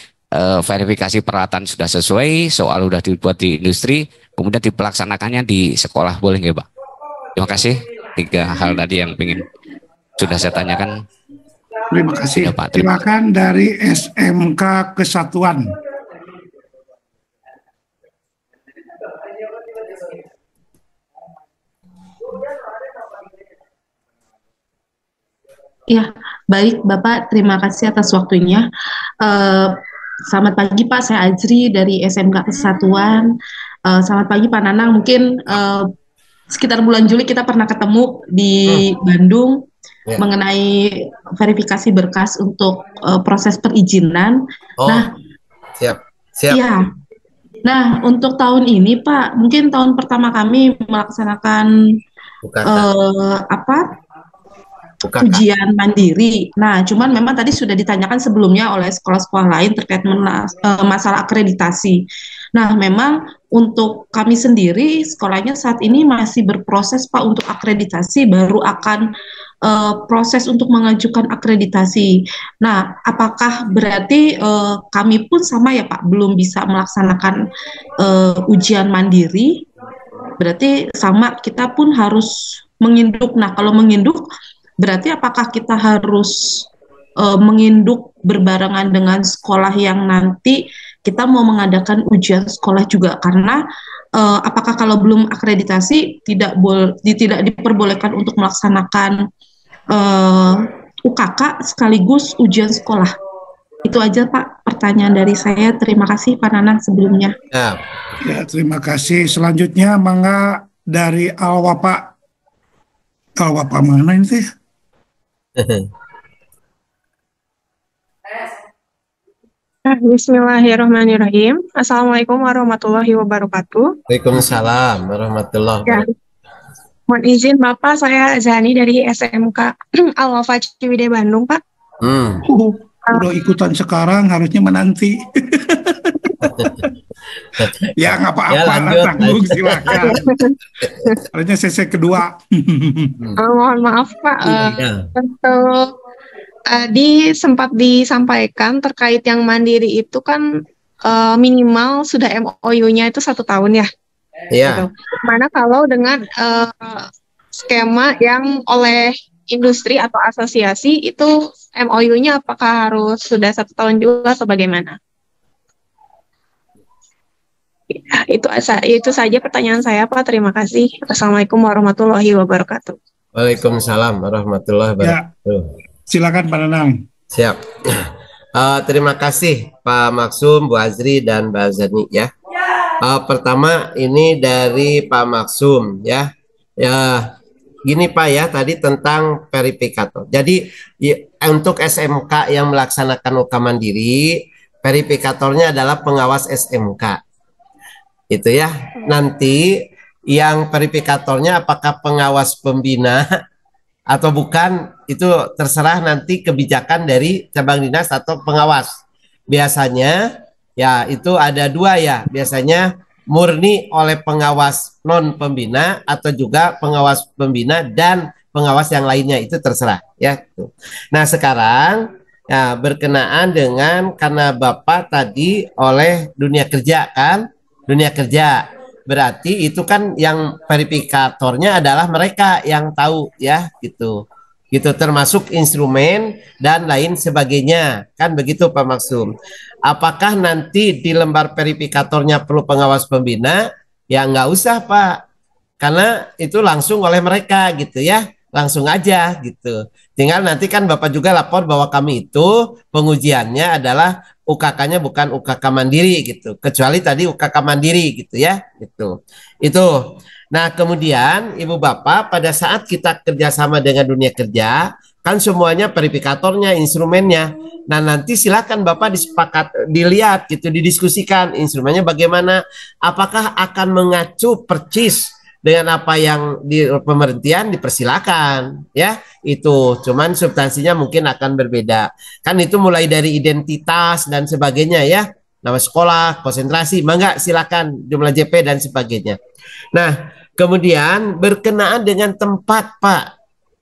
verifikasi peralatan sudah sesuai, soal sudah dibuat di industri, kemudian dipelaksanakannya di sekolah, boleh nggak Pak? Terima kasih. 3 hal tadi yang sudah saya tanyakan. Terima kasih. Ya, Pak, silakan dari SMK Kesatuan. Ya, baik Bapak, terima kasih atas waktunya. Selamat pagi Pak, saya Azri dari SMK Kesatuan. Selamat pagi Pak Nanang, mungkin sekitar bulan Juli kita pernah ketemu di Bandung mengenai verifikasi berkas untuk proses perizinan. Siap. Iya. Nah, untuk tahun ini Pak, mungkin tahun pertama kami melaksanakan ujian mandiri. Nah, cuman memang tadi sudah ditanyakan sebelumnya oleh sekolah-sekolah lain terkait masalah akreditasi. Nah, memang untuk kami sendiri sekolahnya saat ini masih berproses Pak untuk akreditasi, baru akan proses untuk mengajukan akreditasi. Nah, apakah berarti kami pun sama ya Pak, belum bisa melaksanakan ujian mandiri? Berarti sama, kita pun harus menginduk. Nah, kalau menginduk berarti apakah kita harus menginduk berbarengan dengan sekolah yang nanti kita mau mengadakan ujian sekolah juga? Karena apakah kalau belum akreditasi tidak diperbolehkan untuk melaksanakan UKK sekaligus ujian sekolah? Itu aja Pak pertanyaan dari saya. Terima kasih Pak Nanang sebelumnya. Ya, terima kasih. Selanjutnya mangga dari Alwa Pak. Alwa Pak mana ini sih? Bismillahirrahmanirrahim. Assalamualaikum warahmatullahi wabarakatuh. Waalaikumsalam warahmatullahi wabarakatuh. Mohon izin Bapak, saya Zani dari SMK Al-Wafa Ciwidey Bandung Pak. Udah ikutan sekarang, harusnya menanti. Ya nggak apa-apa, tanggung silakan. Harusnya sesi kedua. Mohon maaf Pak, untuk sempat disampaikan terkait yang mandiri itu kan minimal sudah MOU-nya itu 1 tahun ya. Iya. Mana kalau dengan skema yang oleh industri atau asosiasi itu MOU-nya apakah harus sudah 1 tahun juga atau bagaimana? Ya, itu saja pertanyaan saya Pak. Terima kasih. Assalamualaikum warahmatullahi wabarakatuh. Waalaikumsalam warahmatullahi wabarakatuh. Silakan Pak Nanang. Siap. Terima kasih Pak Maksum, Bu Azri dan Mbak Zani ya. Pertama ini dari Pak Maksum ya. gini Pak ya, tadi tentang verifikator. Jadi untuk SMK yang melaksanakan UK mandiri, verifikatornya adalah pengawas SMK. Itu ya. Nanti yang verifikatornya apakah pengawas pembina atau bukan, itu terserah nanti kebijakan dari cabang dinas atau pengawas. Biasanya ya itu ada dua ya, biasanya murni oleh pengawas non pembina atau juga pengawas pembina dan pengawas yang lainnya, itu terserah ya. Nah sekarang ya berkenaan dengan karena Bapak tadi oleh dunia kerja kan, dunia kerja berarti itu kan yang verifikatornya adalah mereka yang tahu ya gitu. Gitu termasuk instrumen dan lain sebagainya, kan begitu Pak Maksum. Apakah nanti di lembar verifikatornya perlu pengawas pembina? Ya nggak usah Pak, karena itu langsung oleh mereka gitu ya, langsung aja gitu. Tinggal nanti kan Bapak juga lapor bahwa kami itu pengujiannya adalah UKK-nya bukan UKK mandiri gitu, kecuali tadi UKK mandiri gitu ya, gitu. Itu. Nah kemudian Ibu Bapak pada saat kita kerjasama dengan dunia kerja kan semuanya verifikatornya, instrumennya. Nah nanti silakan Bapak dilihat gitu, didiskusikan instrumennya bagaimana, apakah akan mengacu percis dengan apa yang di pemerintian, dipersilakan ya, itu cuman substansinya mungkin akan berbeda kan, itu mulai dari identitas dan sebagainya ya, nama sekolah, konsentrasi, mangga silakan, jumlah JP dan sebagainya. Nah kemudian berkenaan dengan tempat Pak,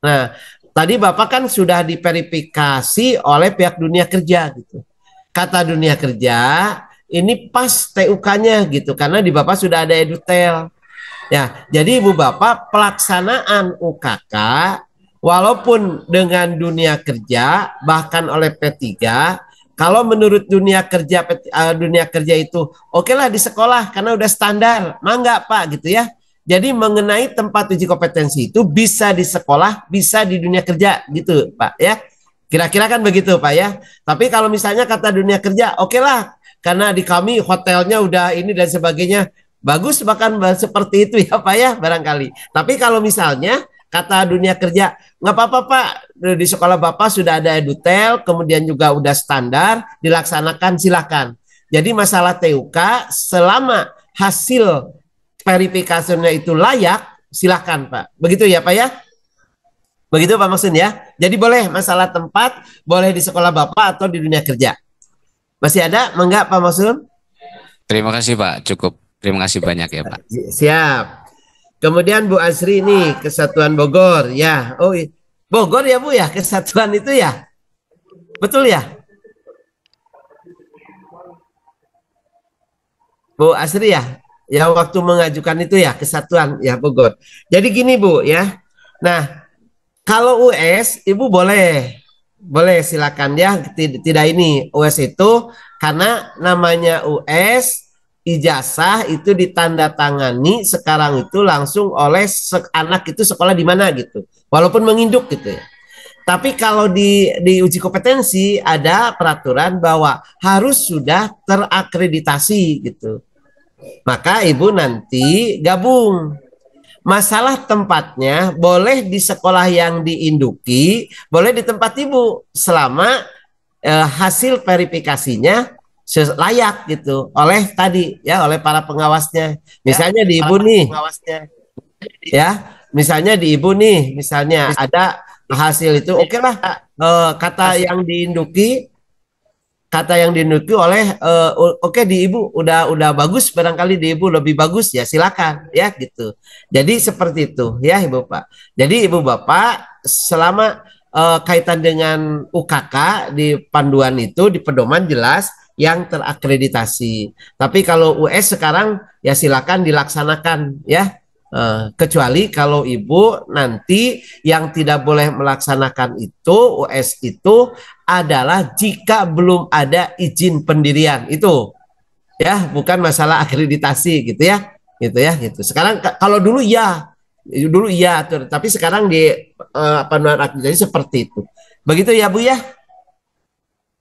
nah tadi Bapak kan sudah diverifikasi oleh pihak dunia kerja gitu, kata dunia kerja ini pas TUK-nya gitu, karena di Bapak sudah ada edutel. Ya, jadi Ibu Bapak pelaksanaan UKK walaupun dengan dunia kerja bahkan oleh P3, kalau menurut dunia kerja itu oke lah di sekolah karena udah standar, mangga Pak gitu ya. Jadi mengenai tempat uji kompetensi itu bisa di sekolah, bisa di dunia kerja gitu Pak ya. Kira-kira kan begitu Pak ya. Tapi kalau misalnya kata dunia kerja, oke lah karena di kami hotelnya udah ini dan sebagainya. Bagus bahkan seperti itu ya Pak ya barangkali. Tapi kalau misalnya kata dunia kerja, nggak apa-apa Pak, di sekolah Bapak sudah ada edutel, kemudian juga udah standar, dilaksanakan silakan. Jadi masalah TUK selama hasil verifikasinya itu layak, silakan Pak. Begitu ya Pak ya? Begitu Pak maksud ya? Jadi boleh masalah tempat, boleh di sekolah Bapak atau di dunia kerja. Masih ada? Enggak Pak maksud? Terima kasih Pak, cukup. Terima kasih banyak ya Pak. Siap. Kemudian Bu Asri ini Kesatuan Bogor ya. Oh Bogor ya Bu ya, Kesatuan itu ya. Betul ya? Bu Asri ya. Ya waktu mengajukan itu ya Kesatuan ya Bogor. Jadi gini Bu ya. Nah, kalau US Ibu boleh silakan ya. Tidak ini US itu karena namanya US ijazah itu ditandatangani sekarang itu langsung oleh anak itu sekolah di mana gitu, walaupun menginduk gitu ya. Tapi kalau di uji kompetensi ada peraturan bahwa harus sudah terakreditasi gitu. Maka Ibu nanti gabung. Masalah tempatnya boleh di sekolah yang diinduki, boleh di tempat Ibu selama hasil verifikasinya layak gitu oleh tadi ya, oleh para pengawasnya. Misalnya di Ibu nih ya, misalnya di Ibu nih misalnya ada hasil itu oke lah, kata yang diinduki oleh oke di Ibu udah bagus, barangkali di Ibu lebih bagus ya silakan ya gitu. Jadi seperti itu ya Ibu Pak. Jadi Ibu Bapak selama kaitan dengan UKK di panduan itu di pedoman jelas yang terakreditasi. Tapi kalau US sekarang ya silakan dilaksanakan ya. Kecuali kalau Ibu nanti yang tidak boleh melaksanakan itu US itu adalah jika belum ada izin pendirian itu ya, bukan masalah akreditasi gitu ya, gitu. Sekarang kalau dulu ya tapi sekarang di panduan akreditasi seperti itu. Begitu ya Bu ya.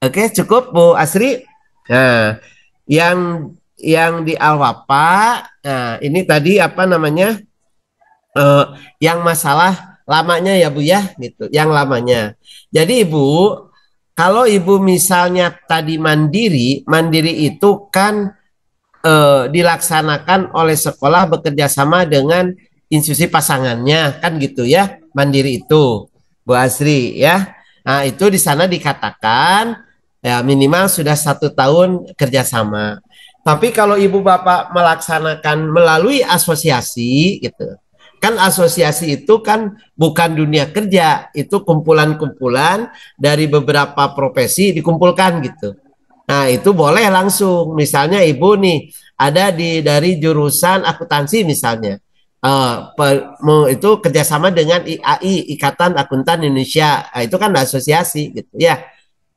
Oke, cukup Bu Asri. Nah, yang di Alwapa, nah ini tadi apa namanya, yang masalah lamanya ya Bu ya, gitu, yang lamanya. Jadi Ibu, kalau Ibu misalnya tadi mandiri, mandiri itu kan dilaksanakan oleh sekolah bekerja sama dengan institusi pasangannya, kan gitu ya, mandiri itu, Bu Asri ya. Nah itu di sana dikatakan ya minimal sudah 1 tahun kerjasama. Tapi kalau ibu bapak melaksanakan melalui asosiasi gitu, kan asosiasi itu kan bukan dunia kerja, itu kumpulan-kumpulan dari beberapa profesi dikumpulkan gitu. Nah itu boleh langsung, misalnya ibu nih ada dari jurusan akuntansi misalnya, itu kerjasama dengan IAI, Ikatan Akuntan Indonesia, nah, itu kan asosiasi gitu ya.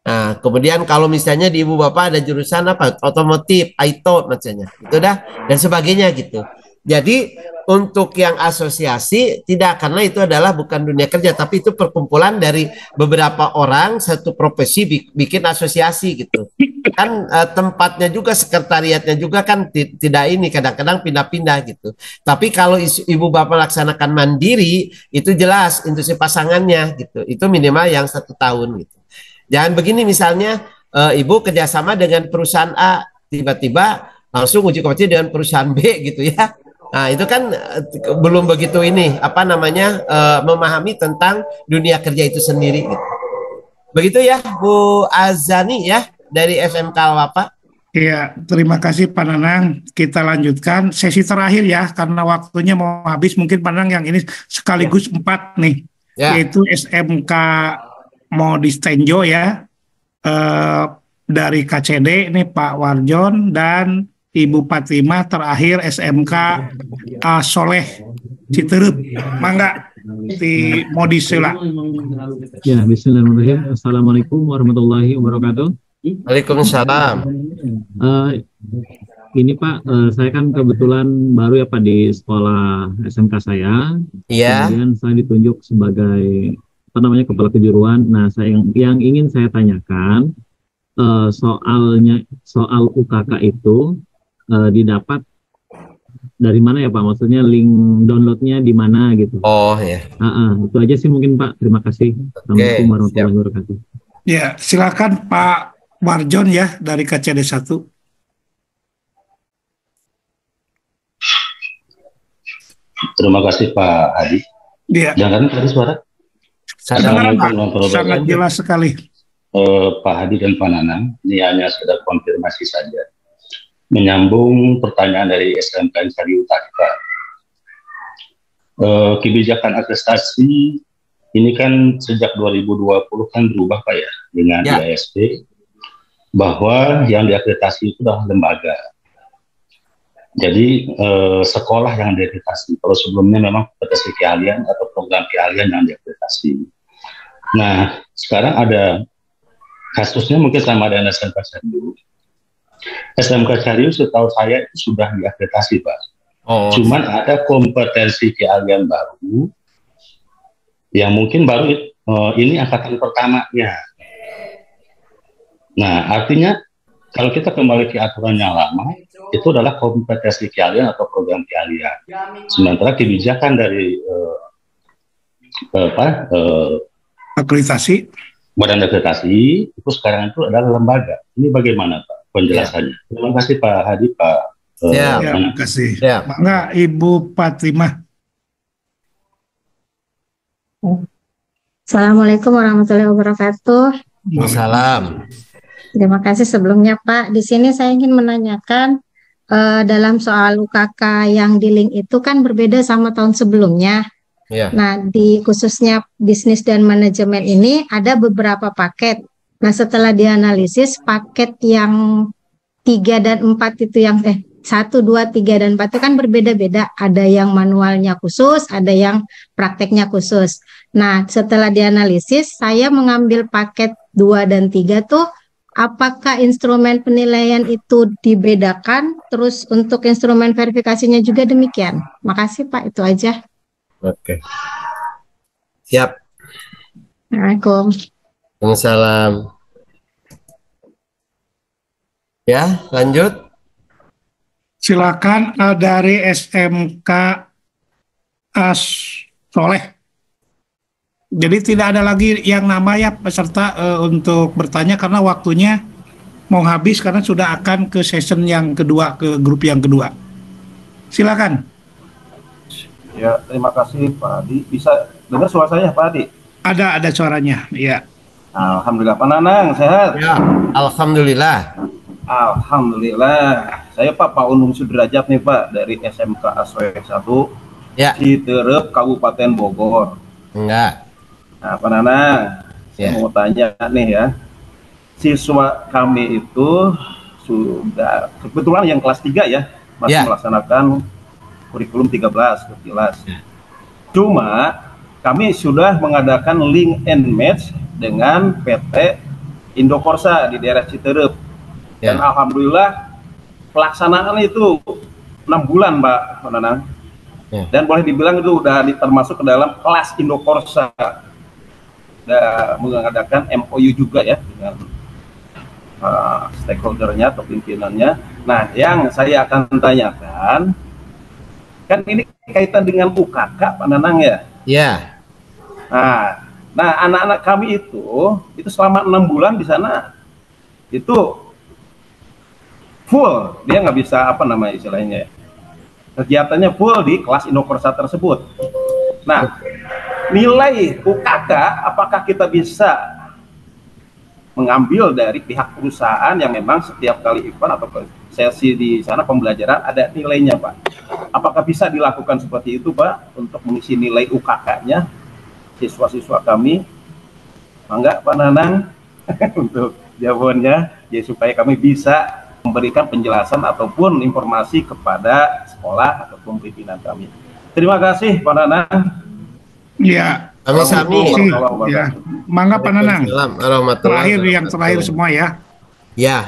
Nah kemudian kalau misalnya di ibu bapak ada jurusan apa, otomotif, AITO macamnya, itu dah dan sebagainya gitu. Jadi untuk yang asosiasi tidak, karena itu adalah bukan dunia kerja, tapi itu perkumpulan dari beberapa orang satu profesi bikin asosiasi gitu. Kan tempatnya juga, sekretariatnya juga kan tidak ini, kadang-kadang pindah-pindah gitu. Tapi kalau ibu bapak laksanakan mandiri itu jelas institusi pasangannya gitu. Itu minimal yang 1 tahun gitu. Jangan begini misalnya ibu kerjasama dengan perusahaan A, tiba-tiba langsung uji kompetensi dengan perusahaan B gitu ya. Nah itu kan belum begitu ini apa namanya memahami tentang dunia kerja itu sendiri gitu. Begitu ya Bu Azani ya dari SMK Bapak. Iya, terima kasih Pak Nanang. Kita lanjutkan sesi terakhir ya, karena waktunya mau habis. Mungkin Pak Nanang yang ini sekaligus 4 nih, yaitu SMK Modistenjo ya, dari KCD ini Pak Warjon dan Ibu Fatimah, terakhir SMK Soleh Citerep. Mangga di Modisela. Ya, bismillahirrahmanirrahim. Assalamualaikum warahmatullahi wabarakatuh. Waalaikumsalam. Ini Pak, saya kan kebetulan baru ya Pak di sekolah SMK saya. Iya. Kemudian saya ditunjuk sebagai apa namanya kepala kejuruan. Nah, yang ingin saya tanyakan soal UKK itu didapat dari mana ya Pak? Maksudnya link downloadnya di mana gitu? Oh ya. Itu aja sih mungkin Pak. Terima kasih. Assalamualaikum warahmatullahi wabarakatuh. Ya, silakan Pak Warjon ya dari KCD 1. Terima kasih Pak Hadi. Iya. Jangan tadi suara. Sangat jelas sekali. Pak Hadi dan Pak Nanang, ini hanya sekedar konfirmasi saja. Menyambung pertanyaan dari SMK yang tadi tadi Pak. Kebijakan akreditasi ini kan sejak 2020 kan berubah Pak ya dengan IASP, bahwa yang diakreditasi itu adalah lembaga. Jadi sekolah yang diakreditasi. Kalau sebelumnya memang kompetensi keahlian atau program keahlian yang diakreditasi. Nah sekarang ada kasusnya mungkin sama dengan SMK Cariu. SMK Cariu setahu saya itu sudah diakreditasi Pak. Cuman ada kompetensi keahlian baru yang mungkin baru ini angkatan pertamanya. Nah artinya kalau kita kembali ke aturan yang lama itu adalah kompetensi keahlian atau program keahlian. Sementara kebijakan dari akreditasi, badan akreditasi itu sekarang itu adalah lembaga. Ini bagaimana Pak penjelasannya? Terima kasih Pak Hadi, Pak. Terima kasih. Mangga Ibu Fatimah. Assalamualaikum warahmatullahi wabarakatuh. Waalaikumsalam. Terima kasih sebelumnya Pak. Di sini saya ingin menanyakan dalam soal UKK yang di link itu kan berbeda sama tahun sebelumnya. Nah, di khususnya bisnis dan manajemen ini ada beberapa paket. Nah, setelah dianalisis paket yang 3 dan 4 itu yang 1, 2, 3 dan 4 itu kan berbeda-beda. Ada yang manualnya khusus, ada yang prakteknya khusus. Nah, setelah dianalisis saya mengambil paket 2 dan 3 tuh, apakah instrumen penilaian itu dibedakan? Terus untuk instrumen verifikasinya juga demikian. Makasih Pak, itu aja. Oke. Siap. Assalamualaikum. Waalaikumsalam. Ya, lanjut. Silakan dari SMK Soleh. Jadi tidak ada lagi yang namanya peserta untuk bertanya karena waktunya mau habis karena sudah akan ke session yang kedua, ke grup yang kedua. Silakan. Ya, terima kasih Pak Adi. Bisa dengar suara saya Pak Adi? Ada suaranya, ya. Alhamdulillah. Pak Nanang, sehat? Ya, alhamdulillah. Alhamdulillah. Saya Pak Unung Sudrajat nih Pak, dari SMK Asweg 1, ya. Citerep, Kabupaten Bogor. Enggak. Nah, Pak Nanang, saya mau tanya nih ya. Siswa kami itu sudah, kebetulan yang kelas 3 ya, masih melaksanakan kurikulum 13. Cuma kami sudah mengadakan link and match dengan PT Indokorsa di daerah Citerep. Dan alhamdulillah pelaksanaan itu 6 bulan Pak Nanang. Dan boleh dibilang itu udah termasuk ke dalam kelas Indokorsa. Sudah mengadakan MOU juga ya dengan stakeholdernya atau pimpinannya. Nah, yang saya akan tanyakan, kan ini kaitan dengan UKK Pak Nanang ya? Iya. Nah, anak-anak kami itu selama 6 bulan di sana itu full, dia nggak bisa apa namanya istilahnya, kegiatannya full di kelas Indokorsa tersebut. Nah, nilai UKK apakah kita bisa mengambil dari pihak perusahaan yang memang setiap kali event atau sesi di sana pembelajaran ada nilainya Pak? Apakah bisa dilakukan seperti itu Pak untuk mengisi nilai UKK-nya siswa-siswa kami? Enggak Pak Nanang untuk jawabannya ya, supaya kami bisa memberikan penjelasan ataupun informasi kepada sekolah ataupun pimpinan kami. Terima kasih Pak Nanang. Ya, Sami-sami. Ya, mangga Pak Nanang. Terakhir yang terakhir semua ya. Ya,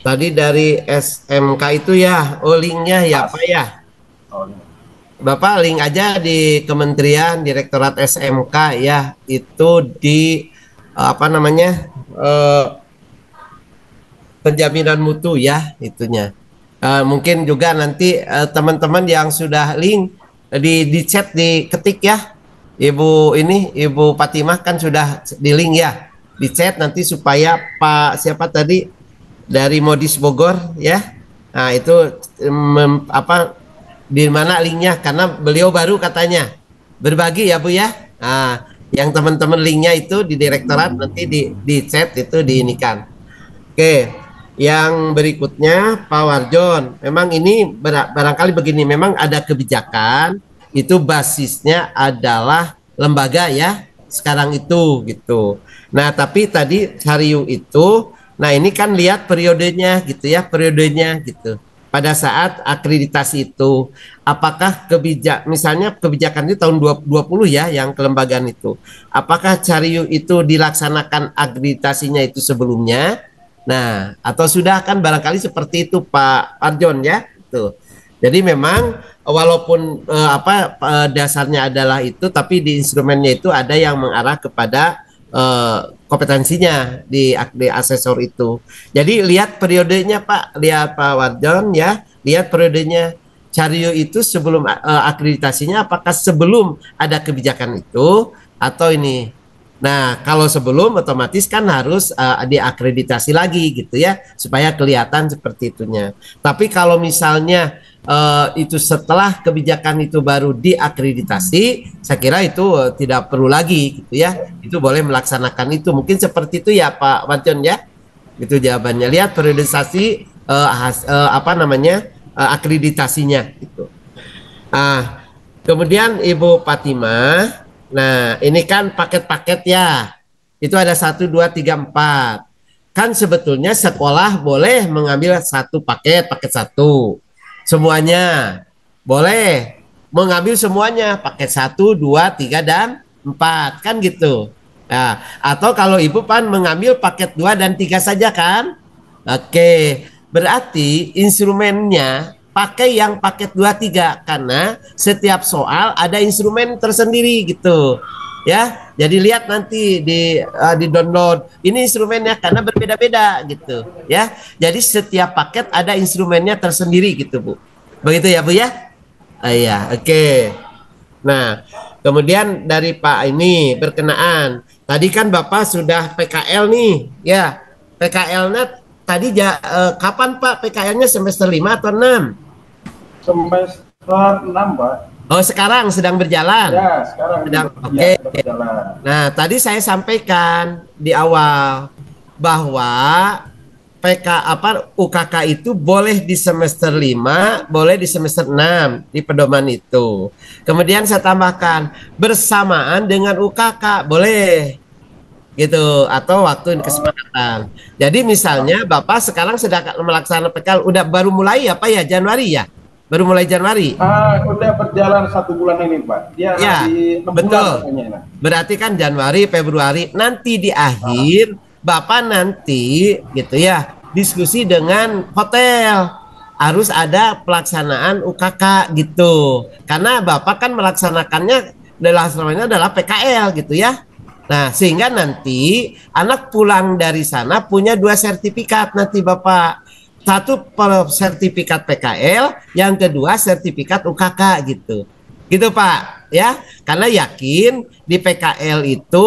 tadi dari SMK itu ya, linknya ya Pak ya. Bapak link aja di Kementerian Direktorat SMK ya, itu di apa namanya penjaminan mutu ya itunya. Mungkin juga nanti teman-teman yang sudah link di chat diketik ya, Ibu Fatimah kan sudah di link ya, di chat nanti supaya Pak siapa tadi dari Modis Bogor ya, nah itu di mana linknya, karena beliau baru katanya berbagi ya Bu ya. Nah, yang teman-teman linknya itu di direktorat nanti di chat itu diinikan. Oke, yang berikutnya Pak Warjon, memang ini barangkali begini, memang ada kebijakan itu basisnya adalah lembaga ya sekarang itu gitu. Nah tapi tadi Hariu itu, nah ini kan lihat periodenya gitu ya, periodenya gitu. Pada saat akreditasi itu, apakah misalnya kebijakan itu tahun 2020 ya yang kelembagaan itu, apakah Cariu itu dilaksanakan akreditasinya itu sebelumnya? Nah, atau sudah, kan barangkali seperti itu Pak Arjon ya. Tuh. Jadi memang walaupun dasarnya adalah itu, tapi di instrumennya itu ada yang mengarah kepada kompetensinya di asesor itu. Jadi lihat periodenya Pak, lihat Pak Warjon ya, lihat periodenya Cariu itu sebelum akreditasinya, apakah sebelum ada kebijakan itu atau ini. Nah, kalau sebelum otomatis kan harus diakreditasi lagi gitu ya, supaya kelihatan seperti itunya. Tapi kalau misalnya itu setelah kebijakan itu baru diakreditasi, saya kira itu tidak perlu lagi gitu ya. Itu boleh melaksanakan itu. Mungkin seperti itu ya Pak Warjon ya. Itu jawabannya. Lihat periodisasi akreditasinya gitu. Kemudian Ibu Fatimah, nah ini kan paket-paket ya. Itu ada 1, 2, 3, 4. Kan sebetulnya sekolah boleh mengambil satu paket 1. Semuanya boleh mengambil semuanya paket 1, 2, 3 dan 4 kan gitu. Nah, atau kalau Ibu Pan mengambil paket 2 dan 3 saja kan? Oke, berarti instrumennya pakai yang paket 2, 3 karena setiap soal ada instrumen tersendiri gitu. Ya, jadi lihat nanti di download ini instrumennya karena berbeda-beda gitu ya. Jadi setiap paket ada instrumennya tersendiri gitu Bu. Begitu ya Bu ya? Iya, oke. Nah, kemudian dari Pak ini berkenaan, tadi kan Bapak sudah PKL nih, ya. PKL-nya tadi kapan Pak PKL-nya semester 5 atau 6? Semester 6, Pak. Oh, sekarang sedang berjalan. Ya, sekarang sedang ya, berjalan. Nah, tadi saya sampaikan di awal bahwa UKK itu boleh di semester 5, boleh di semester 6 di pedoman itu. Kemudian saya tambahkan bersamaan dengan UKK boleh gitu, atau waktu kesepakatan. Jadi misalnya Bapak sekarang sedang melaksanakan PKL, udah baru mulai apa ya, Januari ya? Baru mulai Januari. Udah berjalan 1 bulan ini, Pak. Dia ya, betul. Berarti kan Januari, Februari, nanti di akhir Bapak nanti gitu ya diskusi dengan hotel, harus ada pelaksanaan UKK gitu. Karena Bapak kan melaksanakannya adalah PKL gitu ya. Nah, sehingga nanti anak pulang dari sana punya 2 sertifikat nanti Bapak. Satu sertifikat PKL, yang kedua sertifikat UKK gitu. Gitu Pak, ya. Karena yakin di PKL itu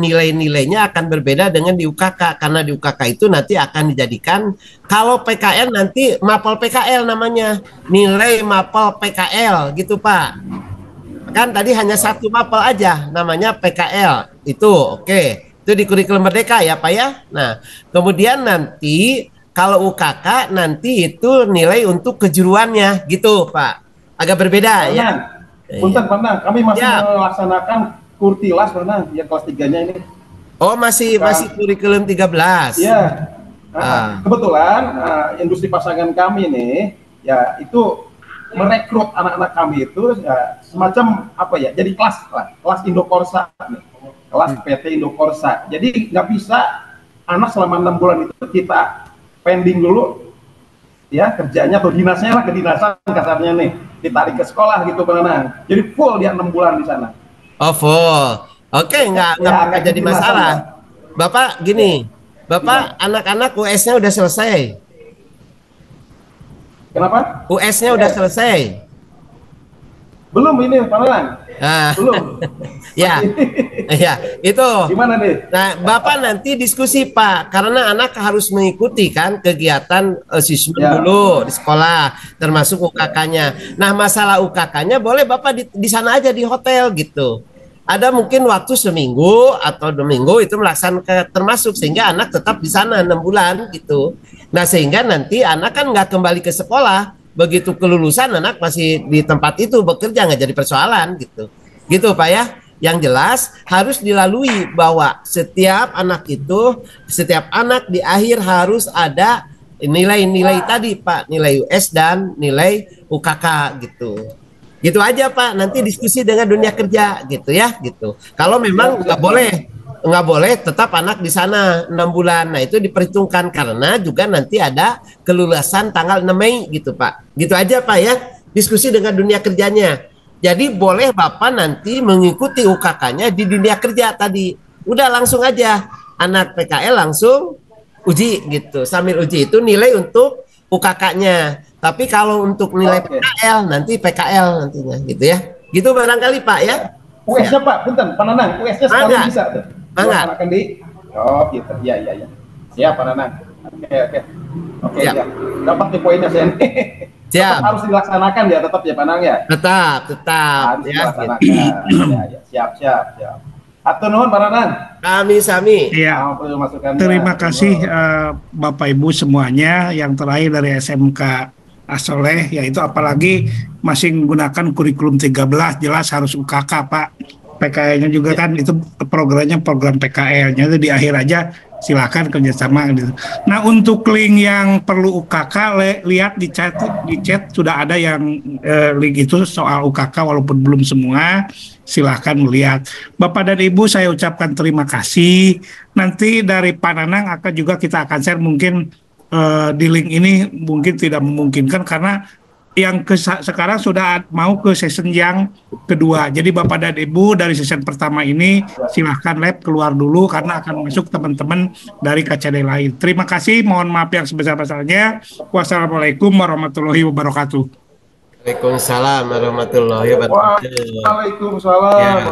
nilai-nilainya akan berbeda dengan di UKK. Karena di UKK itu nanti akan dijadikan, kalau PKL nanti mapel PKL namanya. Nilai mapel PKL gitu Pak. Kan tadi hanya 1 mapel aja namanya PKL. Itu oke. Itu di kurikulum Merdeka ya Pak ya. Nah, kemudian nanti kalau UKK nanti itu nilai untuk kejuruannya gitu Pak. Agak berbeda ya. Punten Pak, kami masih melaksanakan kurtilas Pak, yang kelas 3-nya ini. Oh, masih kurikulum 13. Iya. Kebetulan industri pasangan kami nih ya itu merekrut anak-anak kami itu ya, semacam apa ya? Jadi kelas Indokorsa nih. Kelas PT Indokorsa. Jadi nggak bisa anak selama 6 bulan itu kita pending dulu ya kerjanya atau dinasnya lah, kedinasan kasarnya nih, ditarik ke sekolah gitu Pak. Jadi full dia 6 bulan di sana. Oh full. Oke, nggak jadi masalah. Bapak gini, Bapak anak-anak US-nya udah selesai. Kenapa? US-nya udah selesai. Belum ini Pak Nanang. Belum. Ya, ya itu. Gimana nih? Nah, Bapak nanti diskusi Pak, karena anak harus mengikuti kan kegiatan asesmen dulu di sekolah, termasuk UKK-nya. Nah, masalah UKK-nya boleh Bapak di sana aja di hotel gitu. Ada mungkin waktu seminggu atau 2 minggu itu melaksanakan termasuk, sehingga anak tetap di sana 6 bulan gitu. Nah, sehingga nanti anak kan nggak kembali ke sekolah. Begitu kelulusan anak masih di tempat itu bekerja, nggak jadi persoalan gitu Pak ya. Yang jelas harus dilalui bahwa setiap anak di akhir harus ada nilai-nilai tadi Pak, nilai US dan nilai UKK gitu aja Pak. Nanti diskusi dengan dunia kerja gitu ya gitu. Kalau memang nggak boleh tetap anak di sana 6 bulan. Nah, itu diperhitungkan karena juga nanti ada kelulusan tanggal 6 Mei gitu Pak. Gitu aja Pak ya, diskusi dengan dunia kerjanya. Jadi boleh Bapak nanti mengikuti UKK-nya di dunia kerja tadi. Udah langsung aja anak PKL langsung uji gitu. Sambil uji itu nilai untuk UKK-nya. Tapi kalau untuk nilai PKL nanti PKL nantinya gitu ya. Gitu barangkali Pak ya. US-nya Pak, punten Pak Nanang, US-nya sekarang bisa tuh. Akan di gitu. Iya. Siap Pak Nanang. Oke. Ya. Dapat di poinnya saya. Siap. Harus dilaksanakan ya, tetap ya Pak Nanang ya. Tetap. Harus dilaksanakan. Siap. Atur nuhun Pak Nanang. Kami sami. Iya. Terima kasih Bapak Ibu semuanya. Yang terakhir dari SMK Asoleh, yaitu apalagi masih menggunakan kurikulum 13, jelas harus UKK Pak. PKL-nya juga kan itu programnya program PKL-nya itu di akhir aja, silakan kerjasama gitu. Nah, untuk link yang perlu UKK lihat di chat sudah ada yang link itu soal UKK walaupun belum semua, silahkan melihat. Bapak dan Ibu saya ucapkan terima kasih. Nanti dari Pak Nanang kita akan share mungkin di link ini mungkin tidak memungkinkan karena yang sekarang sudah mau ke season yang kedua. Jadi Bapak dan Ibu dari season pertama ini silahkan lab keluar dulu karena akan masuk teman-teman dari KCD lain. Terima kasih, mohon maaf yang sebesar-besarnya. Wassalamualaikum warahmatullahi wabarakatuh. Waalaikumsalam warahmatullahi wabarakatuh. Waalaikumsalam. Ya.